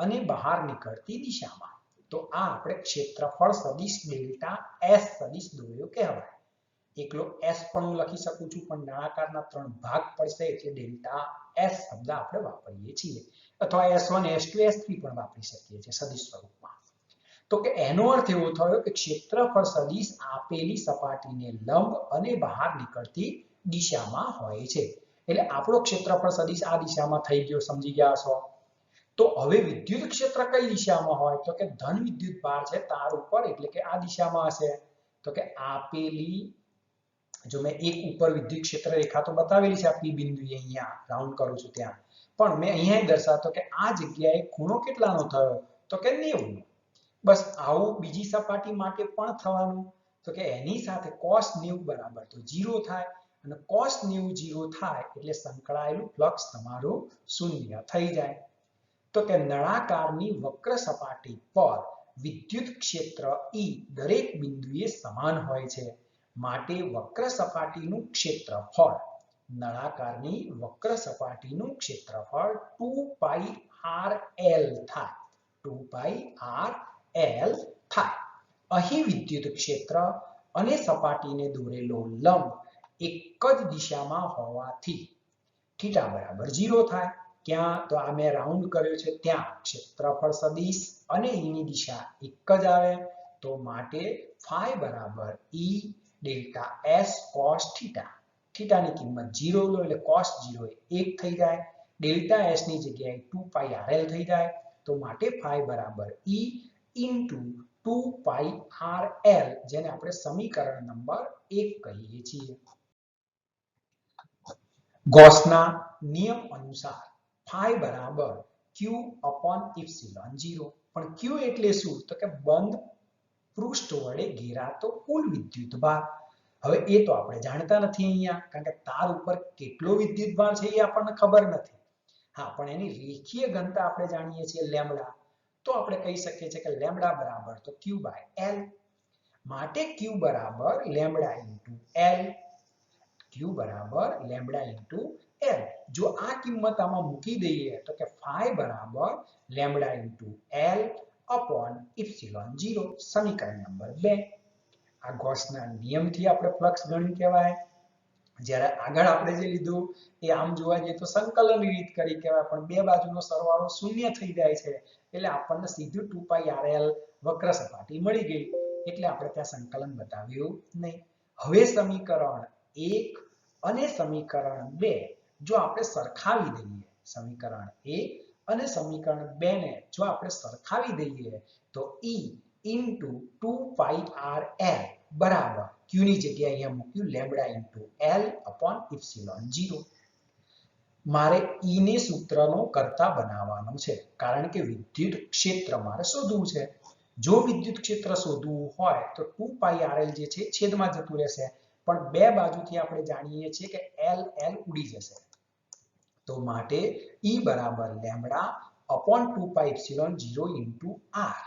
અને બહાર નીકળતી દિશામાં. તો આ આપણે ક્ષેત્રફળ સદિશ ડેલ્ટા એસ સદિશ દોર્યો કહેવાય. એકલો એસ પણ હું લખી શકું છું, પણ નળાકારના 3 ભાગ પડશે એટલે ડેલ્ટા એસ શબ્દ આપણે વાપરીએ છીએ, અથવા S1 S2 S3 પણ વાપરી શકીએ છીએ સદિશ સ્વરૂપમાં. તો કે એનો અર્થ એવો થયો કે ક્ષેત્રફળ સદિશ આપેલી સપાટીને લંબ અને બહાર નીકળતી દિશામાં હોય છે. એટલે આપણો ક્ષેત્રફળ સદિશ આ દિશામાં થઈ ગયો, સમજી ગયા છો. તો હવે વિદ્યુત ક્ષેત્ર કઈ દિશામાં હોય તો કે ધન વિદ્યુત ભાર છે તાર ઉપર, એટલે કે આ દિશામાં હશે. તો કે આપેલી, જો મેં એક ઉપર વિદ્યુત ક્ષેત્ર રેખા તો બતાવેલી છે આ P બિંદુએ, અહીંયા રાઉન્ડ કરું છું ત્યાં, પણ મેં અહીંયા દર્શાવતો કે આ જગ્યાએ ખૂણો કેટલાનો થયો તો કે 90 નો. બસ આવું બીજી સપાટી માટે પણ થવાનું. તો કે એની સાથે cos 90 બરાબર તો 0 થાય, અને cos 90 0 થાય એટલે સંકળાયેલું ફ્લક્સ તમારું શૂન્ય થઈ જાય. તો કે નળાકારની વક્ર સપાટી પર વિદ્યુત ક્ષેત્ર E દરેક બિંદુએ સમાન હોય છે, માટે વક્ર સપાટીનું ક્ષેત્રફળ, નળાકારની વક્ર સપાટીનું ક્ષેત્રફળ 2πrl થાય. 2πrl થાય. અહીં વિદ્યુત ક્ષેત્ર અને સપાટીને દોરેલો લંબ એક જ દિશામાં હોવાથી થીટા બરાબર 0 થાય. ક્યાં તો આ મેં રાઉન્ડ કર્યો છે ત્યાં ક્ષેત્રફળ સદિશ અને એની દિશા એક જ આવે, તો માટે phi બરાબર E delta S cos theta. થીટાની કિંમત 0 લો એટલે cos 0 એ 1 થઈ જાય, ડેલ્ટા S ની જગ્યાએ 2πrl થઈ જાય, તો માટે phi બરાબર E into 2πrl, જેને આપણે સમીકરણ નંબર 1 કહીએ છીએ. ગૌસના નિયમ અનુસાર phi બરાબર q upon epsilon 0. પણ q એટલે શું તો કે બંધ પૃષ્ઠ વડે ઘેરાતો કુલ વિદ્યુત ભાર. હવે એ તો આપણે જાણતા નથી અહીંયા, કારણ કે તાર ઉપર કેટલો વિદ્યુત ભાર છે એ આપણને ખબર નથી. હા, પણ એની રેખીય ઘનતા આપણે જાણીએ છીએ લેમ્બડા. તો આપણે કહી શકીએ છીએ કે લેમ્બડા બરાબર તો q by l. માટે q બરાબર લેમ્બડા into l. q બરાબર લેમ્બડા into l. જો આ કિંમત આમાં મૂકી દઈએ તો કે phi બરાબર lambda into l upon epsilon 0, સમીકરણ નંબર 2. આ ગૌસના નિયમથી આપણે ફ્લક્સ ગણ્યું કહેવાય. જ્યારે આગળ આપણે જે લીધું એ આમ જોવા જઈએ તો સંકલનની રીત કરી કહેવાય, પણ બે બાજુનો સરવાળો શૂન્ય થઈ જાય છે એટલે આપણને સીધું 2πrl વક્ર સપાટી મળી ગઈ, એટલે આપણે ત્યાં સંકલન બતાવ્યું નહીં. હવે સમીકરણ 1 અને સમીકરણ 2 જો આપણે સરખાવી દઈએ, સમીકરણ 1 અને સમીકરણ 2 ને જો આપણે સરખાવી દઈએ તો E into 2πrl બરાબર q ની જગ્યાએ અહીંયા મૂક્યું lambda into l upon epsilon 0. મારે E ને સૂત્રનો કર્તા બનાવવાનો છે, કારણ કે વિદ્યુત ક્ષેત્ર મારે શોધવું છે. જો વિદ્યુત ક્ષેત્ર શોધવું હોય તો 2πrl જે છે છેદમાં જતું રહેશે, પણ બે બાજુથી આપણે જાણીએ છીએ કે l ઉડી જશે, તો માટે E બરાબર lambda upon 2π epsilon 0 into r.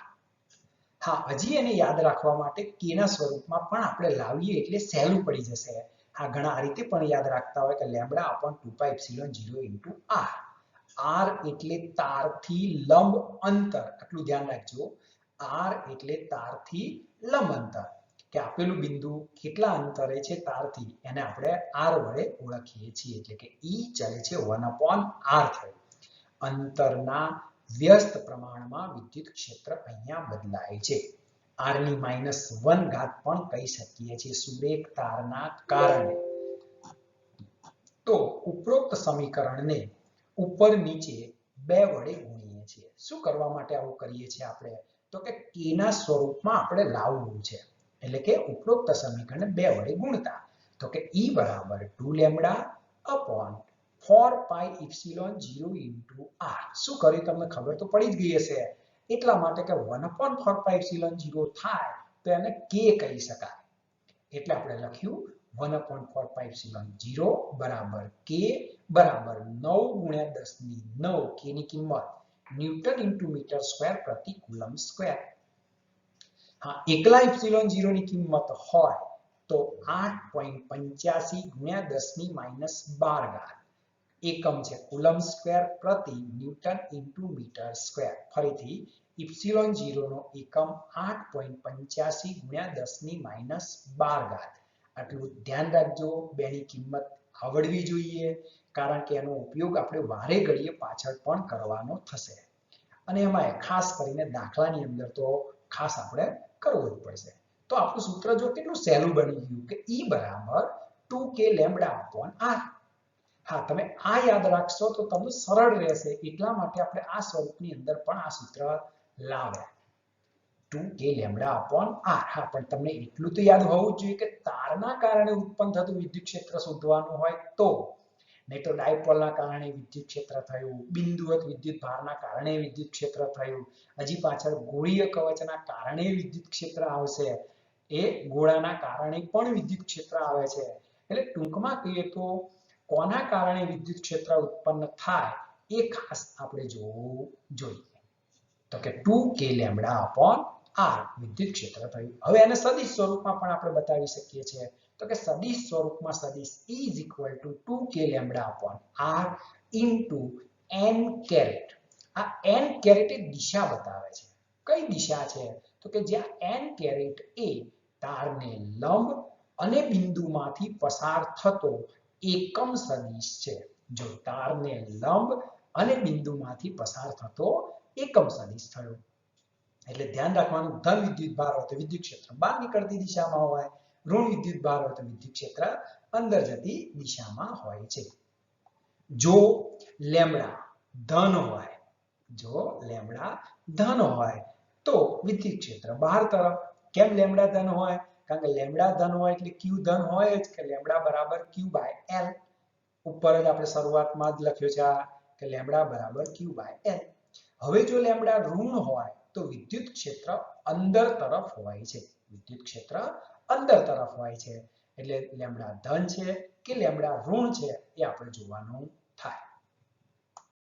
હા, હજી એને યાદ રાખવા માટે k ના સ્વરૂપમાં પણ આપણે લાવીએ એટલે સહેલું પડી જશે. હા, ઘણા આ રીતે પણ યાદ રાખતા હોય કે lambda upon 2π epsilon 0 into r. r એટલે તારથી લંબ અંતર, આટલું ધ્યાન રાખજો. r એટલે તારથી લંબ અંતર, કે આપેલું બિંદુ કેટલા અંતરે છે તારથી, એને આપણે r વડે ઓળખીએ છીએ, એટલે કે E ચલે છે 1/r થયું. અંતરના વ્યસ્ત પ્રમાણમાં વિદ્યુત ક્ષેત્ર અહીંયા બદલાય છે. r ની -1 ઘાત પણ કહી શકીએ છીએ સુરેખ તારના કારણે. તો ઉપરોક્ત સમીકરણને ઉપર નીચે 2 વડે ગુણીએ છીએ. શું કરવા માટે આવું કરીએ છીએ આપણે તો કે k ના સ્વરૂપમાં આપણે લાવવું છે, એટલે કે ઉપરોક્ત સમીકરણને 2 વડે ગુણતા. તો કે E બરાબર 2 lambda upon 4π epsilon 0 into r. શું કર્યું તમને ખબર તો પડી જ ગઈ હશે, એટલા માટે કે 1/4π epsilon 0 થાય તો એને k કહી શકાય. એટલે આપણે લખ્યું 1/4πε0 બરાબર k બરાબર 9 ગુણ્યા 10 ની 9 k ની કિંમત ન્યૂટન ઇન્ટુ મીટર સ્ક્વેર પ્રતિ કુલમ્બ સ્ક્વેર. હા, એકલા ε0 ની કિંમત હોય તો 8.85 ગુણ્યા 10 ની -12 ઘાત એકમ છે કુલમ્બ સ્ક્વેર પ્રતિ ન્યૂટન ઇન્ટુ મીટર સ્ક્વેર. ફરીથી ε0 નો એકમ 8.85 ગુણ્યા 10 ની -12 ઘાત. આટલું ધ્યાન રાખજો, બેની કિંમત આવડવી જોઈએ, કારણ કે એનો ઉપયોગ આપણે વારે ઘડીએ પાછળ પણ કરવાનો થશે. અને એમાં ખાસ કરીને દાખલાની અંદર તો ખાસ આપણે કરવું જ પડશે. તો આપણું સૂત્ર જો કેટલું સહેલું બની ગયું કે E બરાબર 2k λ/r. હા, તમે આ યાદ રાખશો તો તમને સરળ રહેશે, એટલા માટે આપણે આ સ્વરૂપની અંદર પણ આ સૂત્ર લાવ્યા 2k λ/r. હા, પણ તમને એટલું તો યાદ હોવું જ જોઈએ કે તારના કારણે ઉત્પન્ન થતું વિદ્યુત ક્ષેત્ર શોધવાનું હોય તો, નહીં તો ડાયપોલના કારણે વિદ્યુત ક્ષેત્ર થયું, બિંદુવત વિદ્યુત ભારના કારણે વિદ્યુત ક્ષેત્ર થયું, હજી પાછળ ગોળીય કવચના કારણે વિદ્યુત ક્ષેત્ર આવશે, એ ગોળાના કારણે પણ વિદ્યુત ક્ષેત્ર આવે છે. એટલે ટૂંકમાં કહીએ તો કોના કારણે વિદ્યુત ક્ષેત્ર ઉત્પન્ન થાય એ ખાસ આપણે જોવું જોઈએ. તો કે 2k λ/r વિદ્યુત ક્ષેત્ર થયું. હવે એને સદિશ સ્વરૂપમાં પણ આપણે બતાવી શકીએ છીએ. તો કે સદિશ સ્વરૂપમાં સદિશ E = 2k λ/r into n caret. આ n કેરેટ એ દિશા બતાવે છે. કઈ દિશા છે? તો કે જ્યાં n કેરેટ એ તારને લંબ અને બિંદુમાંથી પસાર થતો એકમ સદિશ છે. જો તારને લંબ અને બિંદુમાંથી પસાર થતો એકમ સદિશ થયો. એટલે ધ્યાન રાખવાનું, ધન વિદ્યુત ભાર હોય તો વિદ્યુત ક્ષેત્ર બહાર નીકળતી દિશામાં હોય, ઋણ વિદ્યુત ભાર હોય તો વિદ્યુત ક્ષેત્ર અંદર જતી દિશામાં હોય છે. જો લેમ્બડા ધન હોય, જો લેમ્બડા ધન હોય તો વિદ્યુત ક્ષેત્ર બહાર તરફ. કેમ લેમ્બડા ધન હોય? કારણ કે લેમ્બડા ધન હોય એટલે q ધન હોય જ, કે લેમ્બડા બરાબર q/l. ઉપર જ આપણે શરૂઆતમાં જ લખ્યો છે કે લેમ્બડા બરાબર q/l. હવે જો લેમ્બડા ઋણ હોય તો વિદ્યુત ક્ષેત્ર અંદર તરફ હોય છે. વિદ્યુત ક્ષેત્ર અંદર તરફ હોય છે. એટલે લેમ્બડા ધન છે કે લેમ્બડા ઋણ છે એ આપણે જોવાનું થાય.